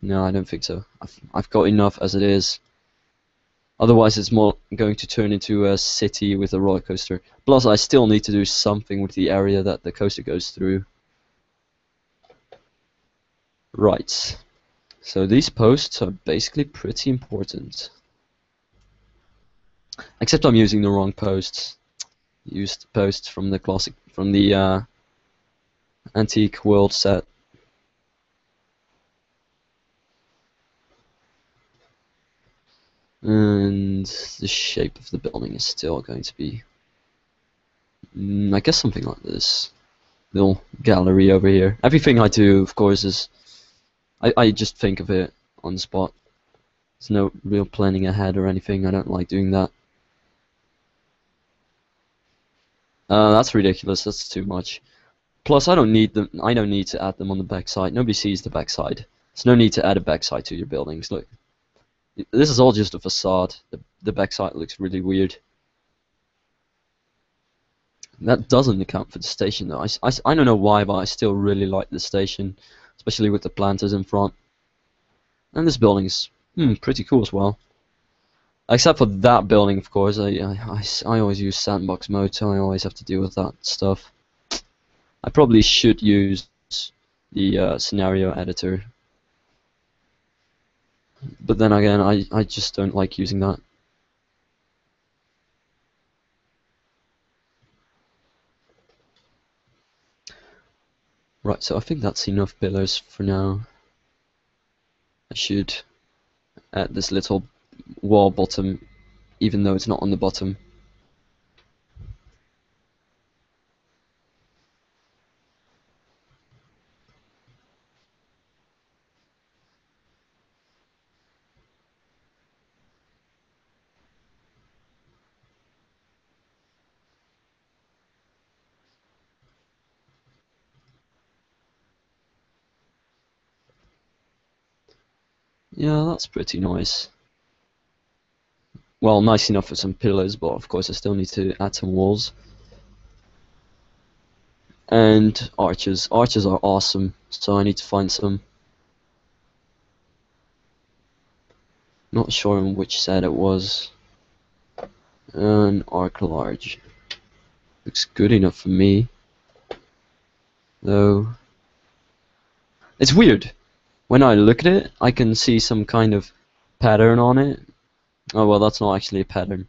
No, I don't think so. I've got enough as it is. Otherwise, it's more going to turn into a city with a roller coaster. Plus, I still need to do something with the area that the coaster goes through. Right. So these posts are basically pretty important. Except I'm using the wrong posts. Used posts from the antique world set. And the shape of the building is still going to be, I guess, something like this. Little gallery over here. Everything I do, of course, is I just think of it on the spot. There's no real planning ahead or anything. I don't like doing that. That's ridiculous. That's too much. Plus, I don't need them. I don't need to add them on the backside. Nobody sees the backside. There's no need to add a backside to your buildings. Look. This is all just a facade. The backside looks really weird. That doesn't account for the station though. I don't know why, but I still really like the station, especially with the planters in front. And this building is pretty cool as well. Except for that building, of course. I always use sandbox mode, so I always have to deal with that stuff. I probably should use the scenario editor. But then again, I just don't like using that. Right, so I think that's enough pillars for now. I should add this little wall bottom, even though it's not on the bottom. Yeah, that's pretty nice. Well, nice enough for some pillars, but of course I still need to add some walls. And arches. Arches are awesome, so I need to find some. Not sure on which set it was. An arc large. Looks good enough for me. Though. It's weird. When I look at it, I can see some kind of pattern on it. Oh well, that's not actually a pattern.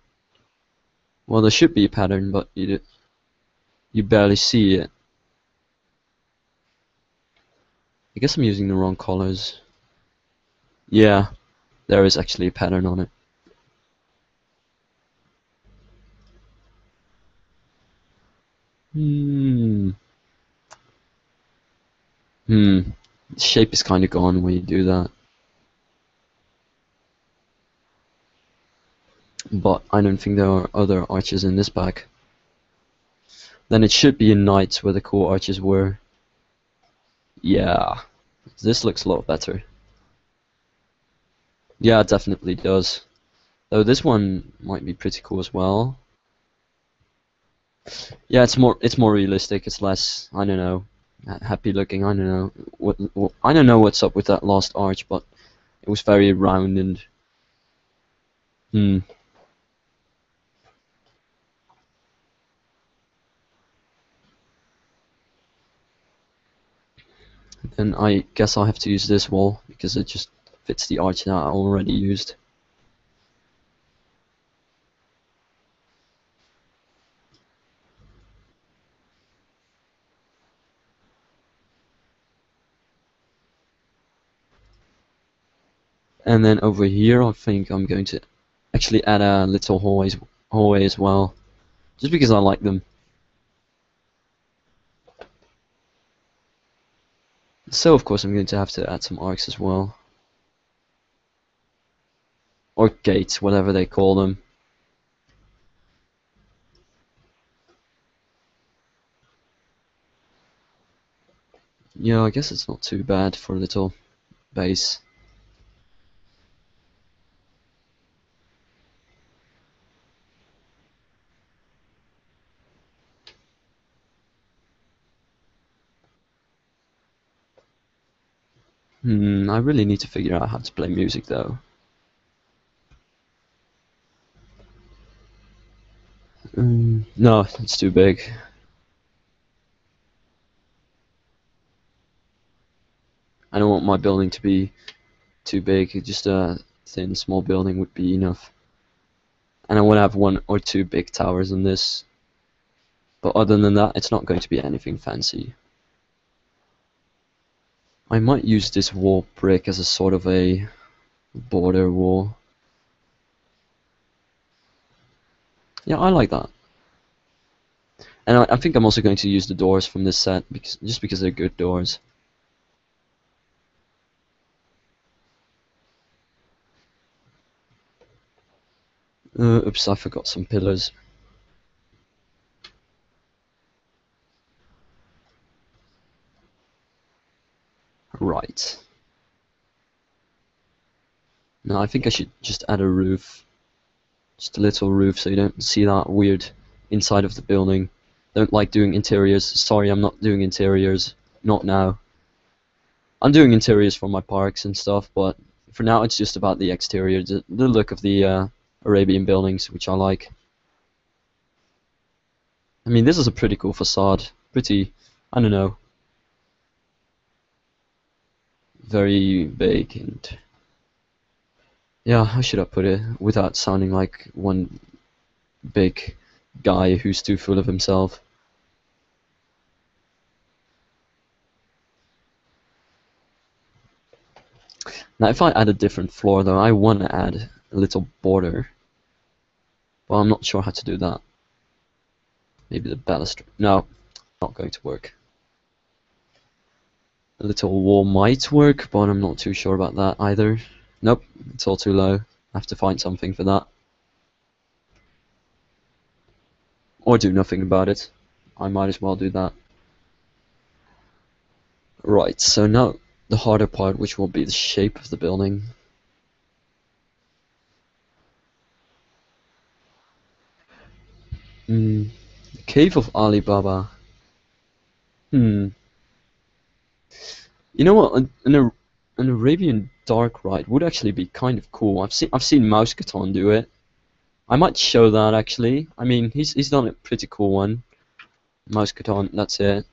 Well, there should be a pattern, but you barely see it. I guess I'm using the wrong colors. Yeah, there is actually a pattern on it. The shape is kind of gone when you do that. but I don't think there are other arches in this pack. Then it should be in knights where the cool arches were. Yeah, this looks a lot better. Yeah, it definitely does. Though this one might be pretty cool as well. Yeah, it's more realistic. It's less, I don't know, happy looking. I don't know what I don't know what's up with that last arch, but it was very round and hmm. Then I guess I'll have to use this wall because it just fits the arch that I already used. And then over here, I think I'm going to actually add a little hallway as well, just because I like them. So of course I'm going to have to add some arcs as well. Or gates, whatever they call them. Yeah, I guess it's not too bad for a little base. I really need to figure out how to play music though. No, it's too big. I don't want my building to be too big. Just a thin, small building would be enough. And I want to have one or two big towers on this. But other than that, it's not going to be anything fancy. I might use this wall brick as a sort of a border wall. Yeah, I like that. And I think I'm also going to use the doors from this set just because they're good doors. Oops, I forgot some pillars. Right. Now I think I should just add a roof. Just a little roof so you don't see that weird inside of the building. Don't like doing interiors. Sorry, I'm not doing interiors. Not now. I'm doing interiors for my parks and stuff, but for now it's just about the exterior, the look of the Arabian buildings, which I like. I mean, this is a pretty cool facade. Pretty, I don't know, very big and yeah, how should I put it without sounding like one big guy who's too full of himself? Now, if I add a different floor, though, I want to add a little border. Well, I'm not sure how to do that. Maybe the balustrade. No, not going to work. A little wall might work, but I'm not too sure about that either. Nope, it's all too low. I have to find something for that. Or do nothing about it. I might as well do that. Right, so now the harder part, which will be the shape of the building. The Cave of Alibaba. You know what? An Arabian dark ride would actually be kind of cool. I've seen Mousqueton do it. I might show that actually. I mean, he's done a pretty cool one. Mousqueton, that's it.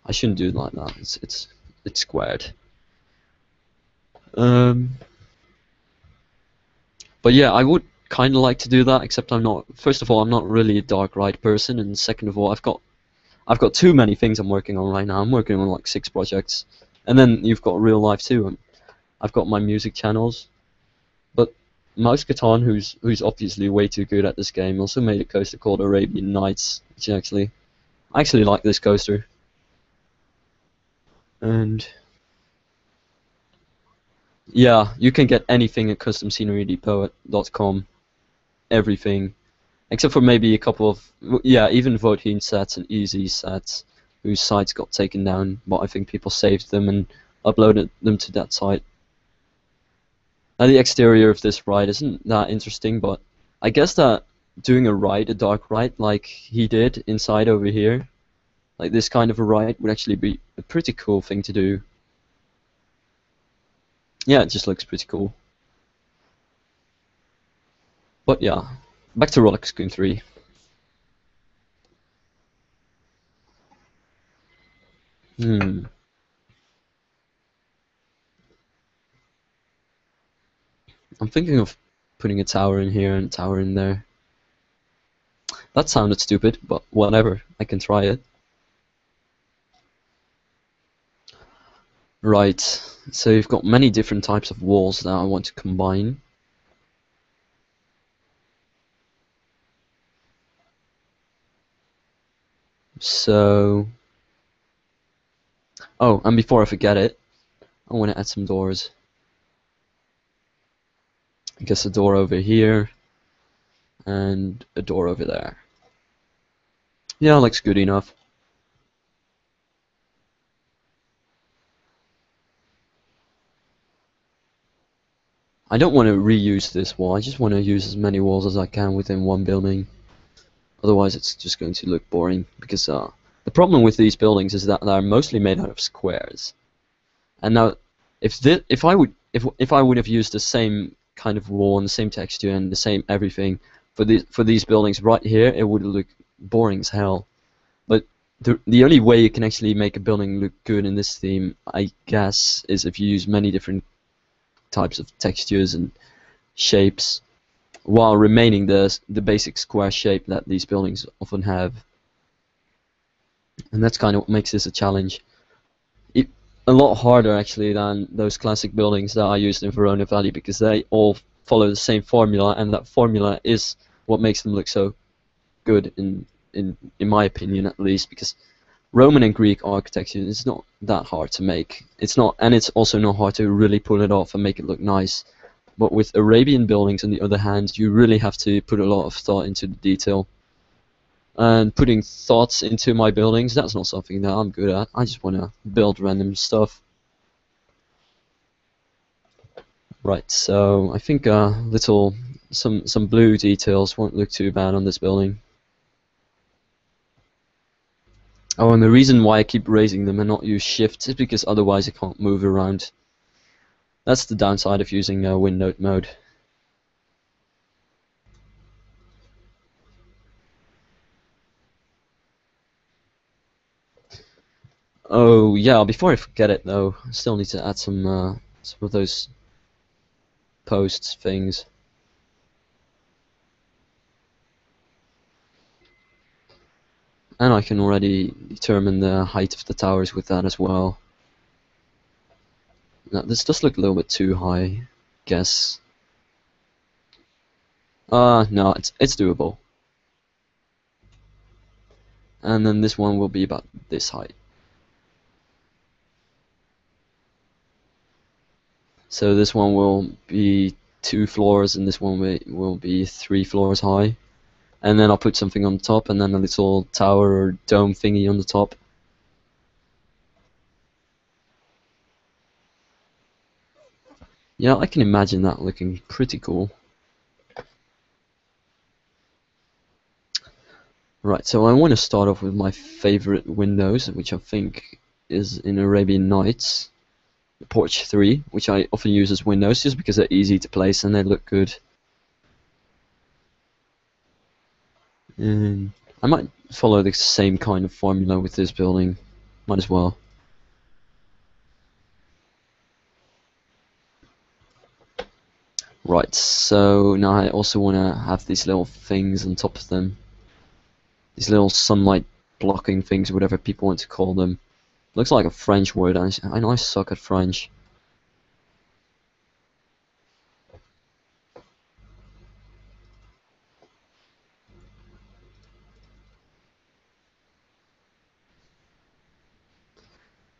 I shouldn't do it like that. It's squared. But yeah, I would kind of like to do that. Except I'm not. First of all, I'm not really a dark ride person, and second of all, I've got too many things I'm working on right now. I'm working on like 6 projects, and then you've got real life too. I've got my music channels, but Mousqueton, who's obviously way too good at this game, also made a coaster called Arabian Nights, which I actually like this coaster. And Yeah, you can get anything at customsceneriedepot.com. Everything. Except for maybe a couple of, yeah, even Voteen sets and Easy sets whose sites got taken down, but I think people saved them and uploaded them to that site. And the exterior of this ride isn't that interesting, but I guess that doing a dark ride, like he did inside over here, like this kind of a ride, would actually be a pretty cool thing to do. Yeah, it just looks pretty cool. But yeah, back to Rolex Coon 3. Hmm. I'm thinking of putting a tower in here and a tower in there. That sounded stupid, but whatever, I can try it. Right, so you've got many different types of walls that I want to combine. So... Oh, and before I forget it, I want to add some doors. I guess a door over here, and a door over there. Yeah, looks good enough. I don't want to reuse this wall, I just want to use as many walls as I can within one building. Otherwise it's just going to look boring, because the problem with these buildings is that they're mostly made out of squares. And now, if I would have used the same kind of wall and the same texture and the same everything for these buildings right here, it would look boring as hell. But the only way you can actually make a building look good in this theme, I guess, is if you use many different types of textures and shapes, while remaining the basic square shape that these buildings often have. And that's kind of what makes this a challenge. A lot harder actually than those classic buildings that I used in Verona Valley, because they all follow the same formula, and that formula is what makes them look so good in my opinion, at least, because Roman and Greek architecture is not that hard to make. It's not, and it's also not hard to really pull it off and make it look nice. But with Arabian buildings, on the other hand, you really have to put a lot of thought into the detail. And putting thoughts into my buildings, that's not something that I'm good at. I just want to build random stuff. Right, so I think some blue details won't look too bad on this building. Oh, and the reason why I keep raising them and not use shift is because otherwise I can't move around. That's the downside of using window mode. Oh yeah, before I forget it though, I still need to add some of those posts things. And I can already determine the height of the towers with that as well. Now, this does look a little bit too high, I guess. No, it's doable. And then this one will be about this height. So this one will be 2 floors, and this one will be 3 floors high. And then I'll put something on top, and then a little tower or dome thingy on the top. Yeah, I can imagine that looking pretty cool. Right, so I want to start off with my favorite windows, which I think is in Arabian Nights. Porch 3, which I often use as windows just because they're easy to place and they look good. And I might follow the same kind of formula with this building. Might as well. Right, so now I also want to have these little things on top of them. These little sunlight blocking things, whatever people want to call them. Looks like a French word. I know I suck at French.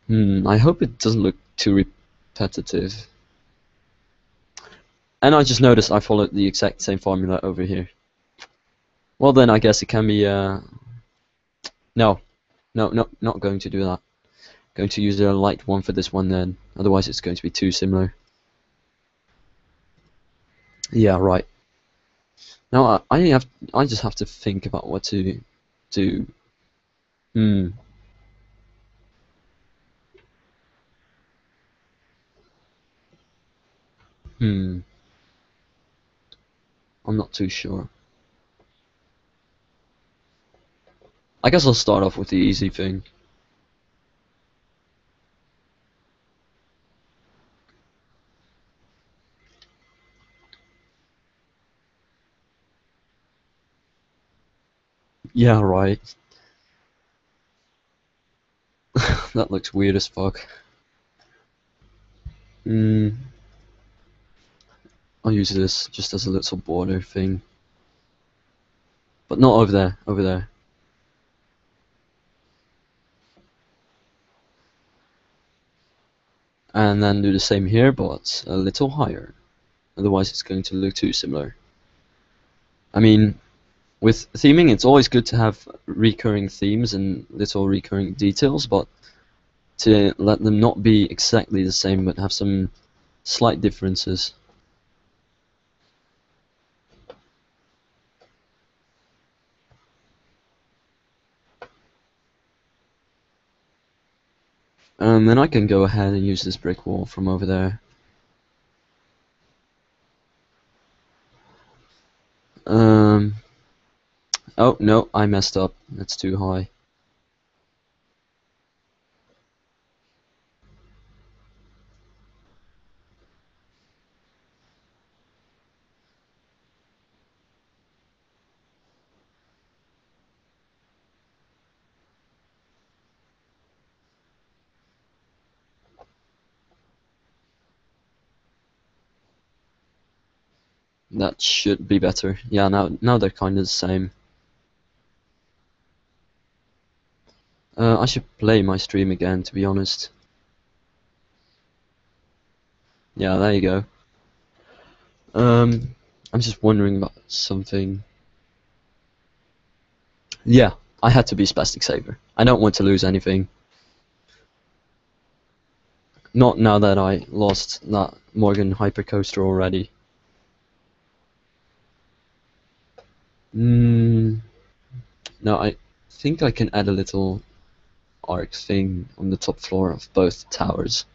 I hope it doesn't look too repetitive. And I just noticed I followed the exact same formula over here. Well then, I guess it can be, no, not going to do that. Going to use a light one for this one then, otherwise it's going to be too similar. Yeah, right. Now I just have to think about what to do. Hmm. Hmm. I'm not too sure. I guess I'll start off with the easy thing. Yeah, right. That looks weird as fuck. Hmm. I'll use this just as a little border thing. But not over there, over there. And then do the same here, but a little higher. Otherwise it's going to look too similar. I mean, with theming it's always good to have recurring themes and little recurring details, but to let them not be exactly the same but have some slight differences. And then I can go ahead and use this brick wall from over there. Um, oh no, I messed up. That's too high. That should be better. Yeah, now they're kind of the same. I should play my stream again, to be honest. Yeah, there you go. I'm just wondering about something. Yeah, I had to be Spastic Saber. I don't want to lose anything. Not now that I lost that Morgan Hypercoaster already. No, I think I can add a little arc thing on the top floor of both towers.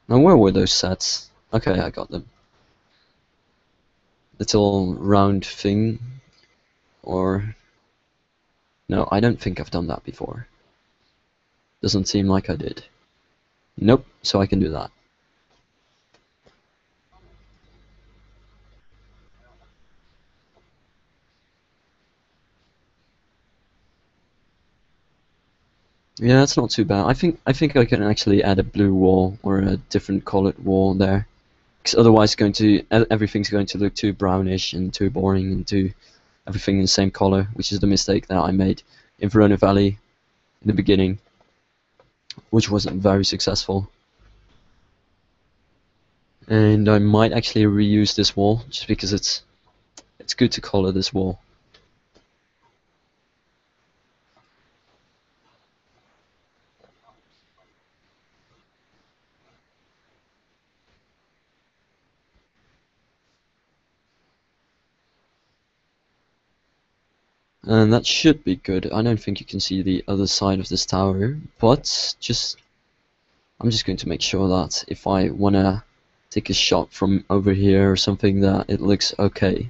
Now where were those sets? Okay, I got them. Little round thing, or... No, I don't think I've done that before. Doesn't seem like I did. Nope, so I can do that. Yeah, that's not too bad. I think I can actually add a blue wall or a different colored wall there. Because otherwise everything's going to look too brownish and too boring and too everything in the same color, which is the mistake that I made in Verona Valley in the beginning, which wasn't very successful. And I might actually reuse this wall just because it's good to color this wall. And that should be good. I don't think you can see the other side of this tower, but I'm just going to make sure that if I wanna take a shot from over here or something that it looks okay.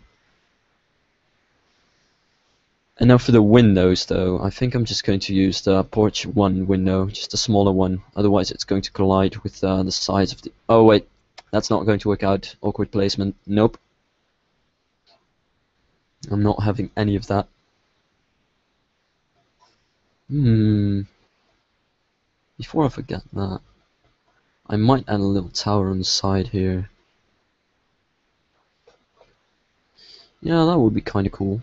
And now for the windows though, I think I'm just going to use the porch 1 window, just a smaller one, otherwise it's going to collide with the size of the... Oh wait, that's not going to work out. Awkward placement. Nope. I'm not having any of that. Before I forget that, I might add a little tower on the side here. Yeah, that would be kinda cool.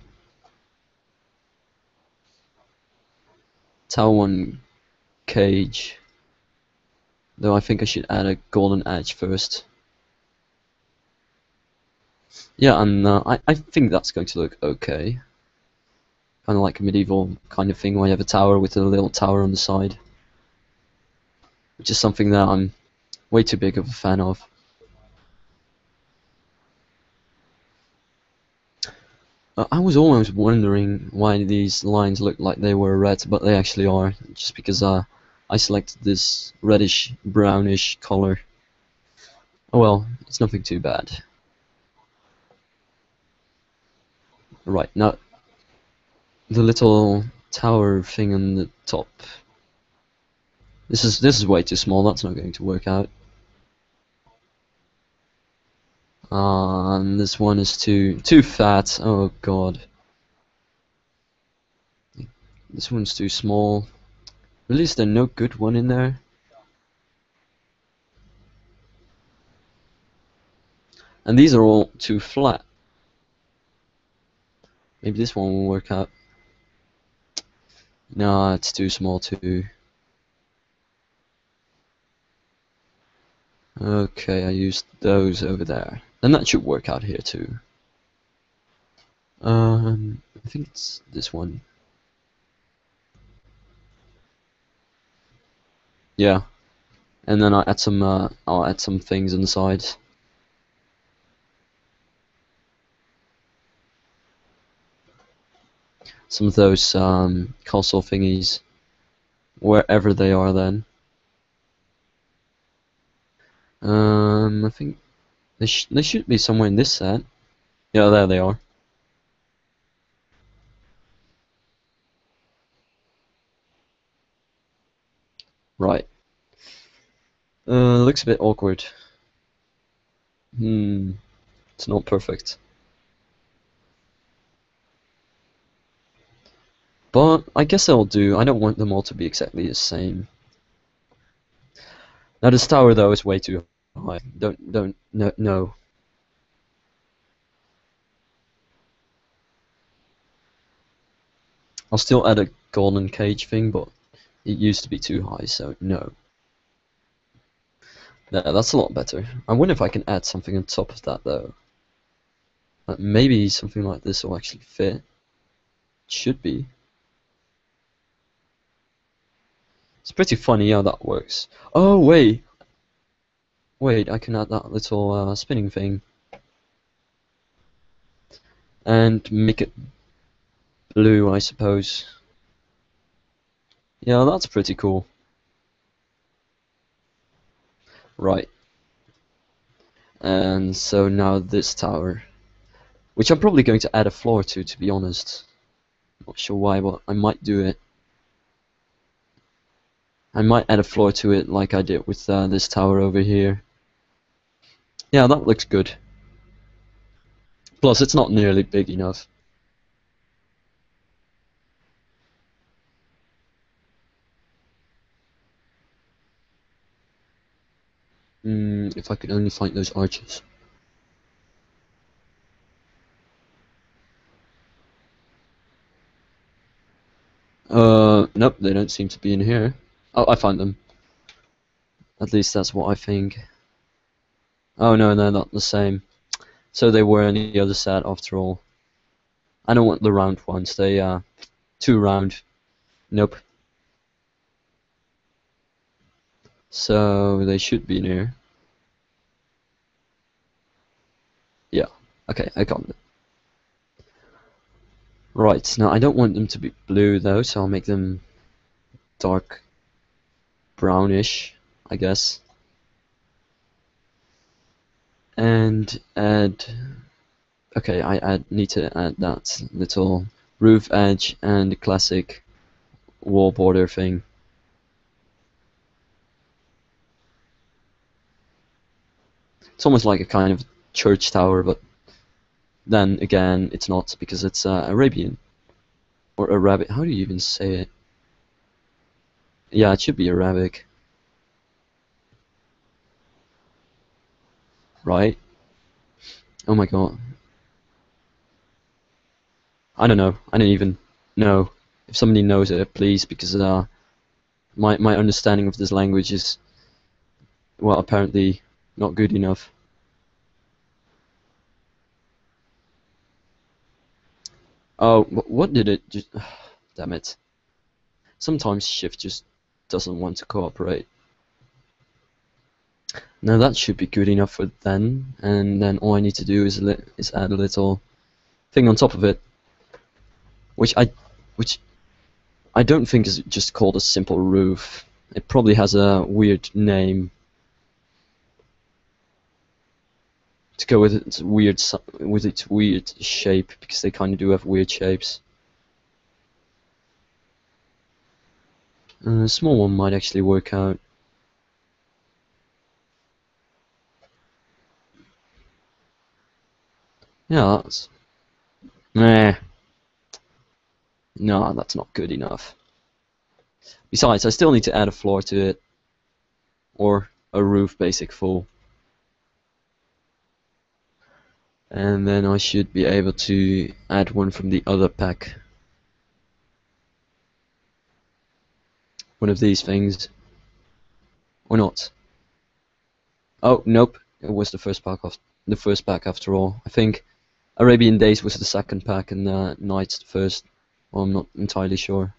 Tower 1 cage. Though I think I should add a golden edge first. Yeah, and I think that's going to look okay. Kind of like a medieval kind of thing where you have a tower with a little tower on the side. Which is something that I'm way too big of a fan of. I was always wondering why these lines looked like they were red, but they actually are, just because I selected this reddish brownish color. Oh well, it's nothing too bad. Right, now the little tower thing on the top. This is way too small, that's not going to work out. And this one is too fat, oh god. This one's too small. Really, is there no good one in there? And these are all too flat. Maybe this one will work out. No, it's too small too. Okay, I used those over there. Then that should work out here too. I think it's this one. Yeah. And then I'll add some things on the sides. Some of those castle thingies, wherever they are then. I think they should be somewhere in this set. Yeah, there they are. Right. Looks a bit awkward. It's not perfect. But I guess they'll do. I don't want them all to be exactly the same. Now this tower though is way too high. No. I'll still add a golden cage thing, but it used to be too high, so no. Yeah, that's a lot better. I wonder if I can add something on top of that though. Maybe something like this will actually fit. It should be. It's pretty funny how that works. Oh wait, I can add that little spinning thing and make it blue, I suppose. Yeah, that's pretty cool. Right. And so now this tower, which I'm probably going to add a floor to be honest. Not sure why, but I might do it. I might add a floor to it like I did with this tower over here. Yeah, that looks good. Plus, it's not nearly big enough. If I could only find those arches. Nope, they don't seem to be in here. Oh, I found them. At least that's what I think. Oh no, they're not the same. So they were in the other set after all. I don't want the round ones, they too round. Nope. So they should be in here. Yeah, okay, I got it. Right, now I don't want them to be blue though, so I'll make them dark brownish, I guess. And add... Okay, I need to add that little roof edge and the classic wall border thing. It's almost like a kind of church tower, but then again, it's not because it's Arabian. Or Arabic. How do you even say it? Yeah, it should be Arabic. Right? Oh my god. I don't know. I don't even know. If somebody knows it, please, because my understanding of this language is Well, apparently not good enough. Oh, what did it just... Damn it. Sometimes Shift just doesn't want to cooperate. Now that should be good enough for then, and then all I need to do is add a little thing on top of it, which I don't think is just called a simple roof. It probably has a weird name to go with its weird shape, because they kind of do have weird shapes. A small one might actually work out. Yeah, that's... Meh. No, that's not good enough. Besides, I still need to add a floor to it. Or a roof basic full. And then I should be able to add one from the other pack. One of these things. Or not. Oh, nope. It was the first pack after all. I think Arabian Days was the second pack and Nights the first. Well, I'm not entirely sure.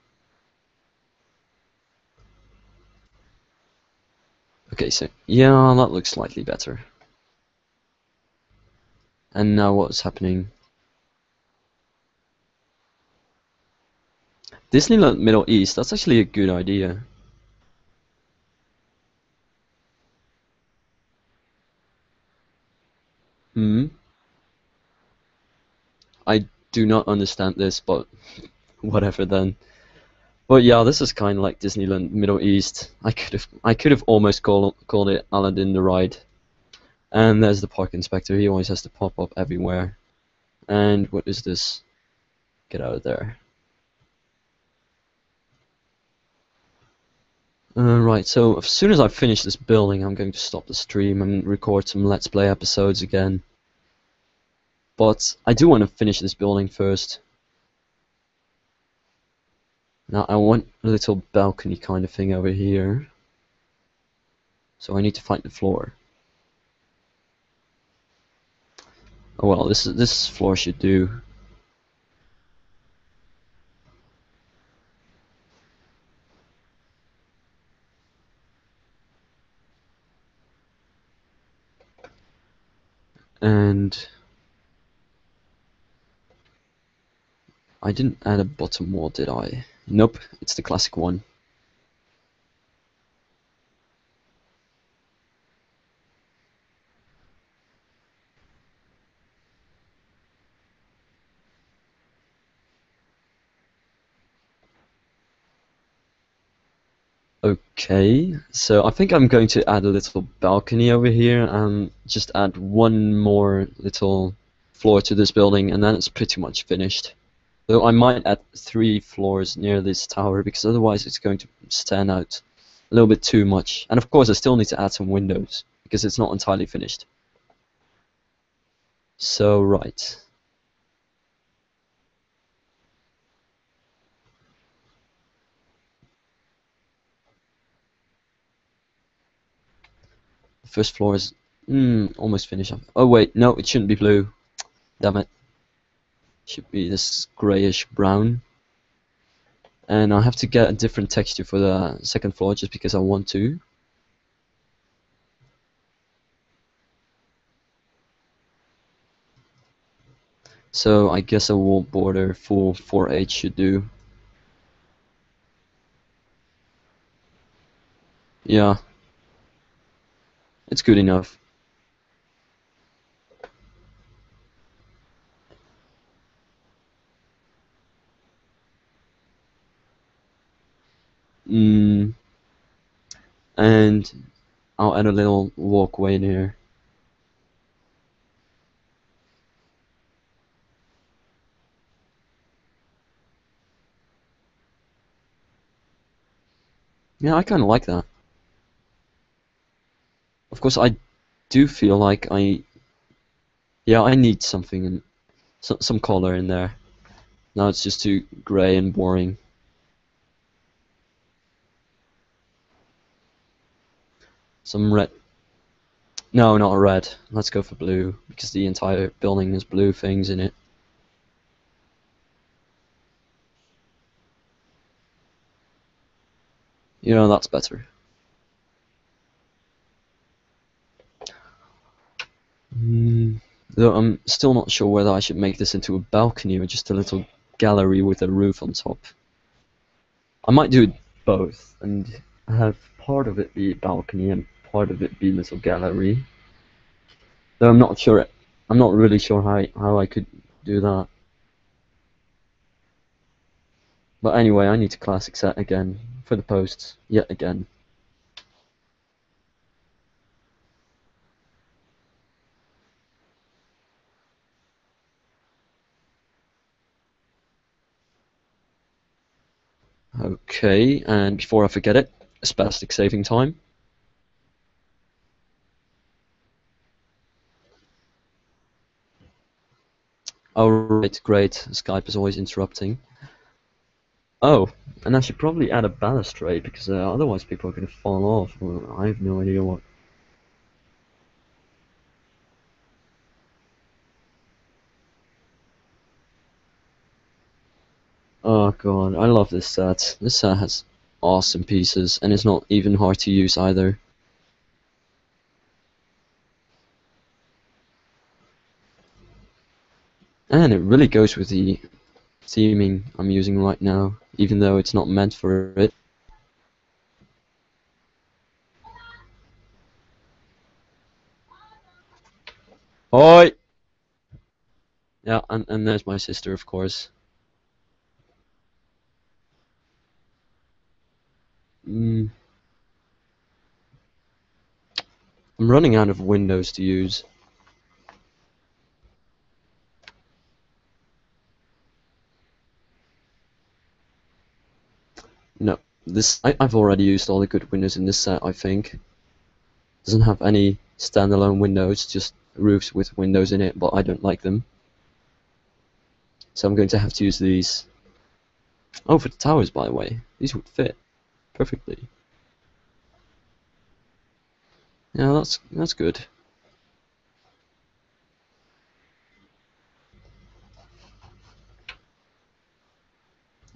Okay, so yeah, that looks slightly better. And now what's happening? Disneyland Middle East, that's actually a good idea. Hmm? I do not understand this, but whatever then. But yeah, this is kind of like Disneyland Middle East. I could have almost called it Aladdin the Ride. And there's the park inspector. He always has to pop up everywhere. And what is this? Get out of there. Right, so as soon as I finish this building, I'm going to stop the stream and record some Let's Play episodes again. But I do want to finish this building first. Now I want a little balcony kind of thing over here. So I need to find the floor. Oh well, this floor should do. And I didn't add a bottom wall, did I? Nope, it's the classic one. Okay, so I think I'm going to add a little balcony over here and just add one more little floor to this building, and then it's pretty much finished. Though I might add 3 floors near this tower, because otherwise it's going to stand out a little bit too much. And of course I still need to add some windows, because it's not entirely finished. So, right. The first floor is almost finished. Oh wait, no, it shouldn't be blue. Damn it. Should be this grayish brown. And I have to get a different texture for the second floor just because I want to. So I guess a wall border for 4H should do. Yeah. It's good enough. And I'll add a little walkway in here. Yeah, I kind of like that. Of course, I do feel like I need something and some color in there. Now it's just too grey and boring. Some red. No, not red. Let's go for blue, because the entire building has blue things in it. You know, that's better. Though I'm still not sure whether I should make this into a balcony or just a little gallery with a roof on top. I might do both and have part of it be balcony and part of it be little gallery. Though I'm not sure. I'm not really sure how I could do that. But anyway, I need to classic set again for the posts yet again. Okay, and before I forget it, spastic saving time. Oh right, great. Skype is always interrupting. Oh, and I should probably add a balustrade because otherwise people are going to fall off. Well, I have no idea what. Oh god, I love this set. This set has awesome pieces, and it's not even hard to use either. And it really goes with the theming I'm using right now, even though it's not meant for it. Oi! Yeah, and there's my sister, of course. I'm running out of windows to use. No, I've already used all the good windows in this set, I think. Doesn't have any standalone windows, just roofs with windows in it, but I don't like them. So I'm going to have to use these. Oh, for the towers, by the way. These would fit perfectly. Yeah, that's good.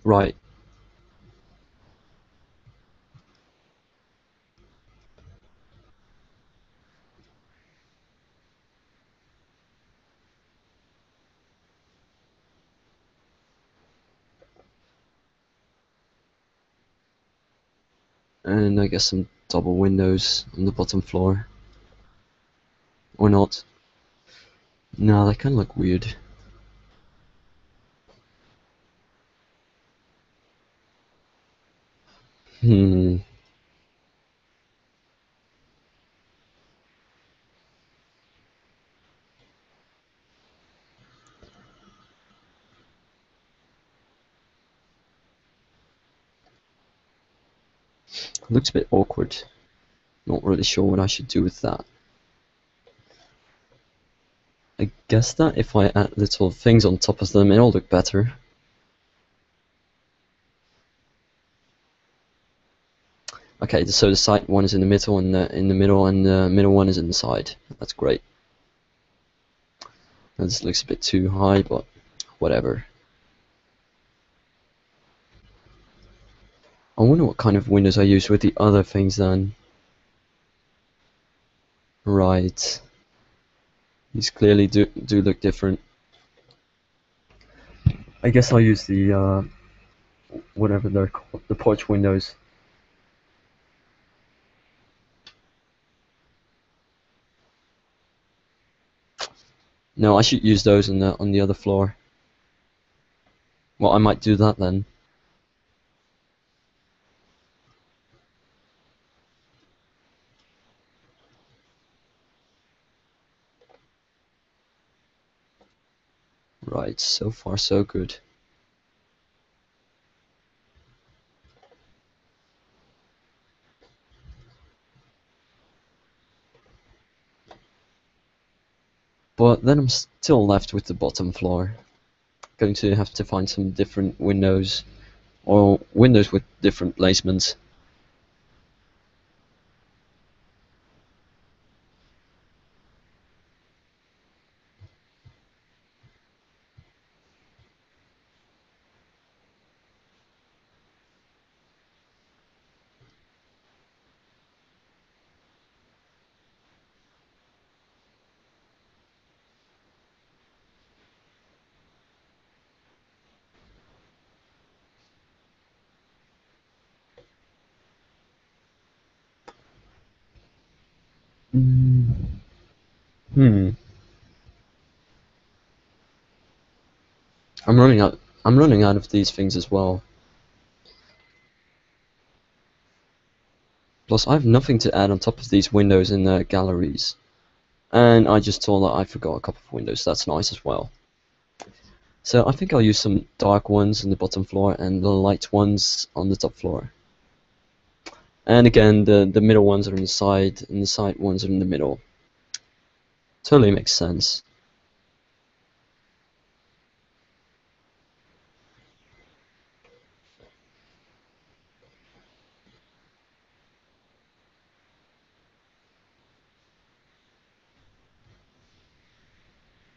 Right. And I guess some double windows on the bottom floor. Or not. No, they kind of look weird. Hmm. Looks a bit awkward. Not really sure what I should do with that. I guess that if I add little things on top of them, it'll look better. Okay, so the side one is in the middle, and the middle one is in the side. That's great. Now this looks a bit too high, but whatever. I wonder what kind of windows I use with the other things then. Right. These clearly do look different. I guess I'll use the whatever they're called, the porch windows. No, I should use those on the other floor. Well, I might do that then. Right, so far so good. But then I'm still left with the bottom floor. Going to have to find some different windows, or windows with different placements. Mm, hmm. I'm running out. I'm running out of these things as well. Plus, I have nothing to add on top of these windows in the galleries. And I just saw that I forgot a couple of windows. That's nice as well. So I think I'll use some dark ones on the bottom floor and the light ones on the top floor. And again, the middle ones are on the side, and the side ones are in the middle. Totally makes sense.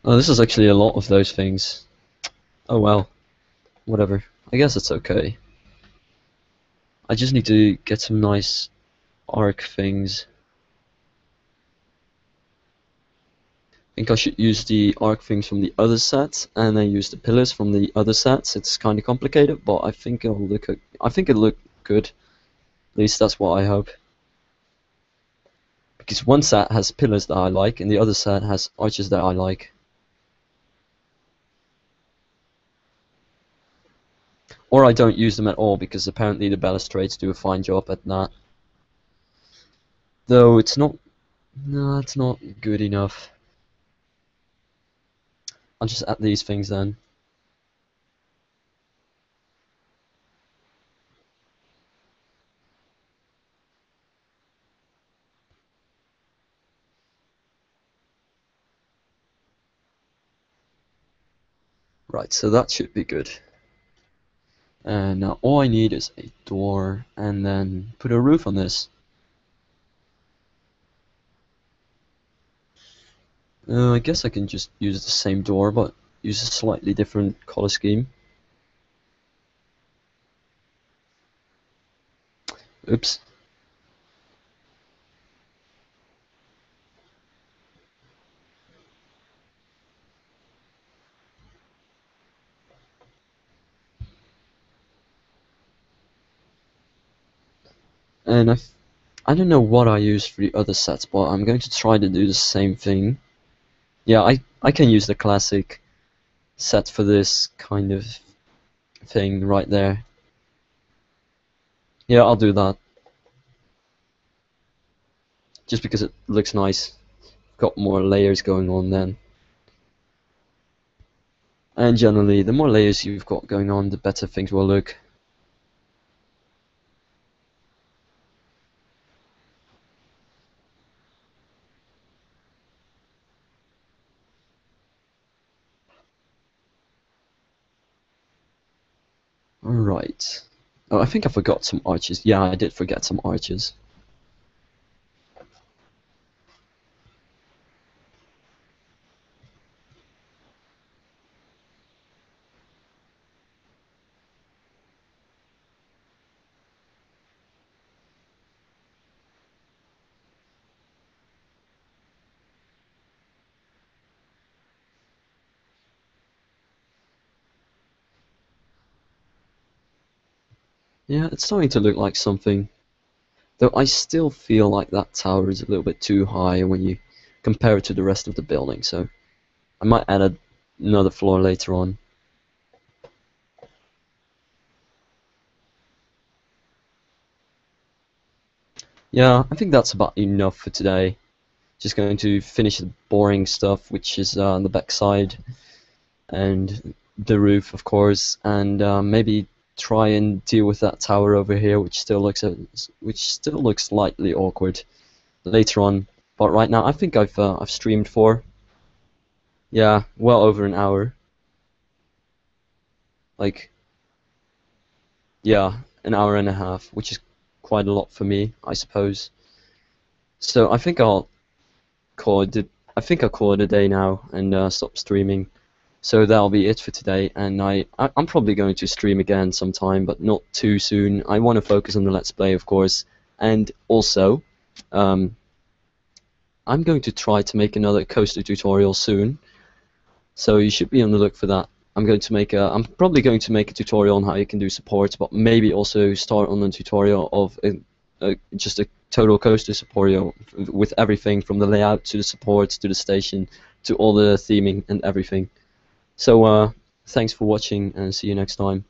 Oh, this is actually a lot of those things. Oh well, whatever. I guess it's okay. I just need to get some nice arc things. I think I should use the arc things from the other set, and then use the pillars from the other sets. It's kind of complicated, but I think it'll look. I think it'll look good. At least that's what I hope. Because one set has pillars that I like, and the other set has arches that I like. Or I don't use them at all, because apparently the balustrades do a fine job at that. Though it's not. No, it's not good enough. I'll just add these things then. Right, so that should be good. And now all I need is a door, and then put a roof on this. I guess I can just use the same door, but use a slightly different color scheme. Oops. And I don't know what I use for the other sets, but I'm going to try to do the same thing. Yeah, I can use the classic set for this kind of thing right there. Yeah, I'll do that. Just because it looks nice. Got more layers going on then. And generally, the more layers you've got going on, the better things will look. Alright. Oh, I think I forgot some arches. Yeah, I did forget some arches. Yeah, it's starting to look like something. Though I still feel like that tower is a little bit too high when you compare it to the rest of the building, so I might add another floor later on. Yeah, I think that's about enough for today. Just going to finish the boring stuff, which is on the back side and the roof, of course, and maybe try and deal with that tower over here, which still looks slightly awkward later on. But right now, I think I've streamed for, yeah, well over an hour. Like, yeah, an hour and a half, which is quite a lot for me, I suppose. So I think I'll call it. I think I'll call it a day now and stop streaming. So that'll be it for today, and I'm probably going to stream again sometime, but not too soon. I want to focus on the Let's Play, of course, and also, I'm going to try to make another coaster tutorial soon, so you should be on the look for that. I'm probably going to make a tutorial on how you can do support, but maybe also start on a tutorial of just a total coaster tutorial with everything from the layout to the supports to the station to all the theming and everything. So thanks for watching and see you next time.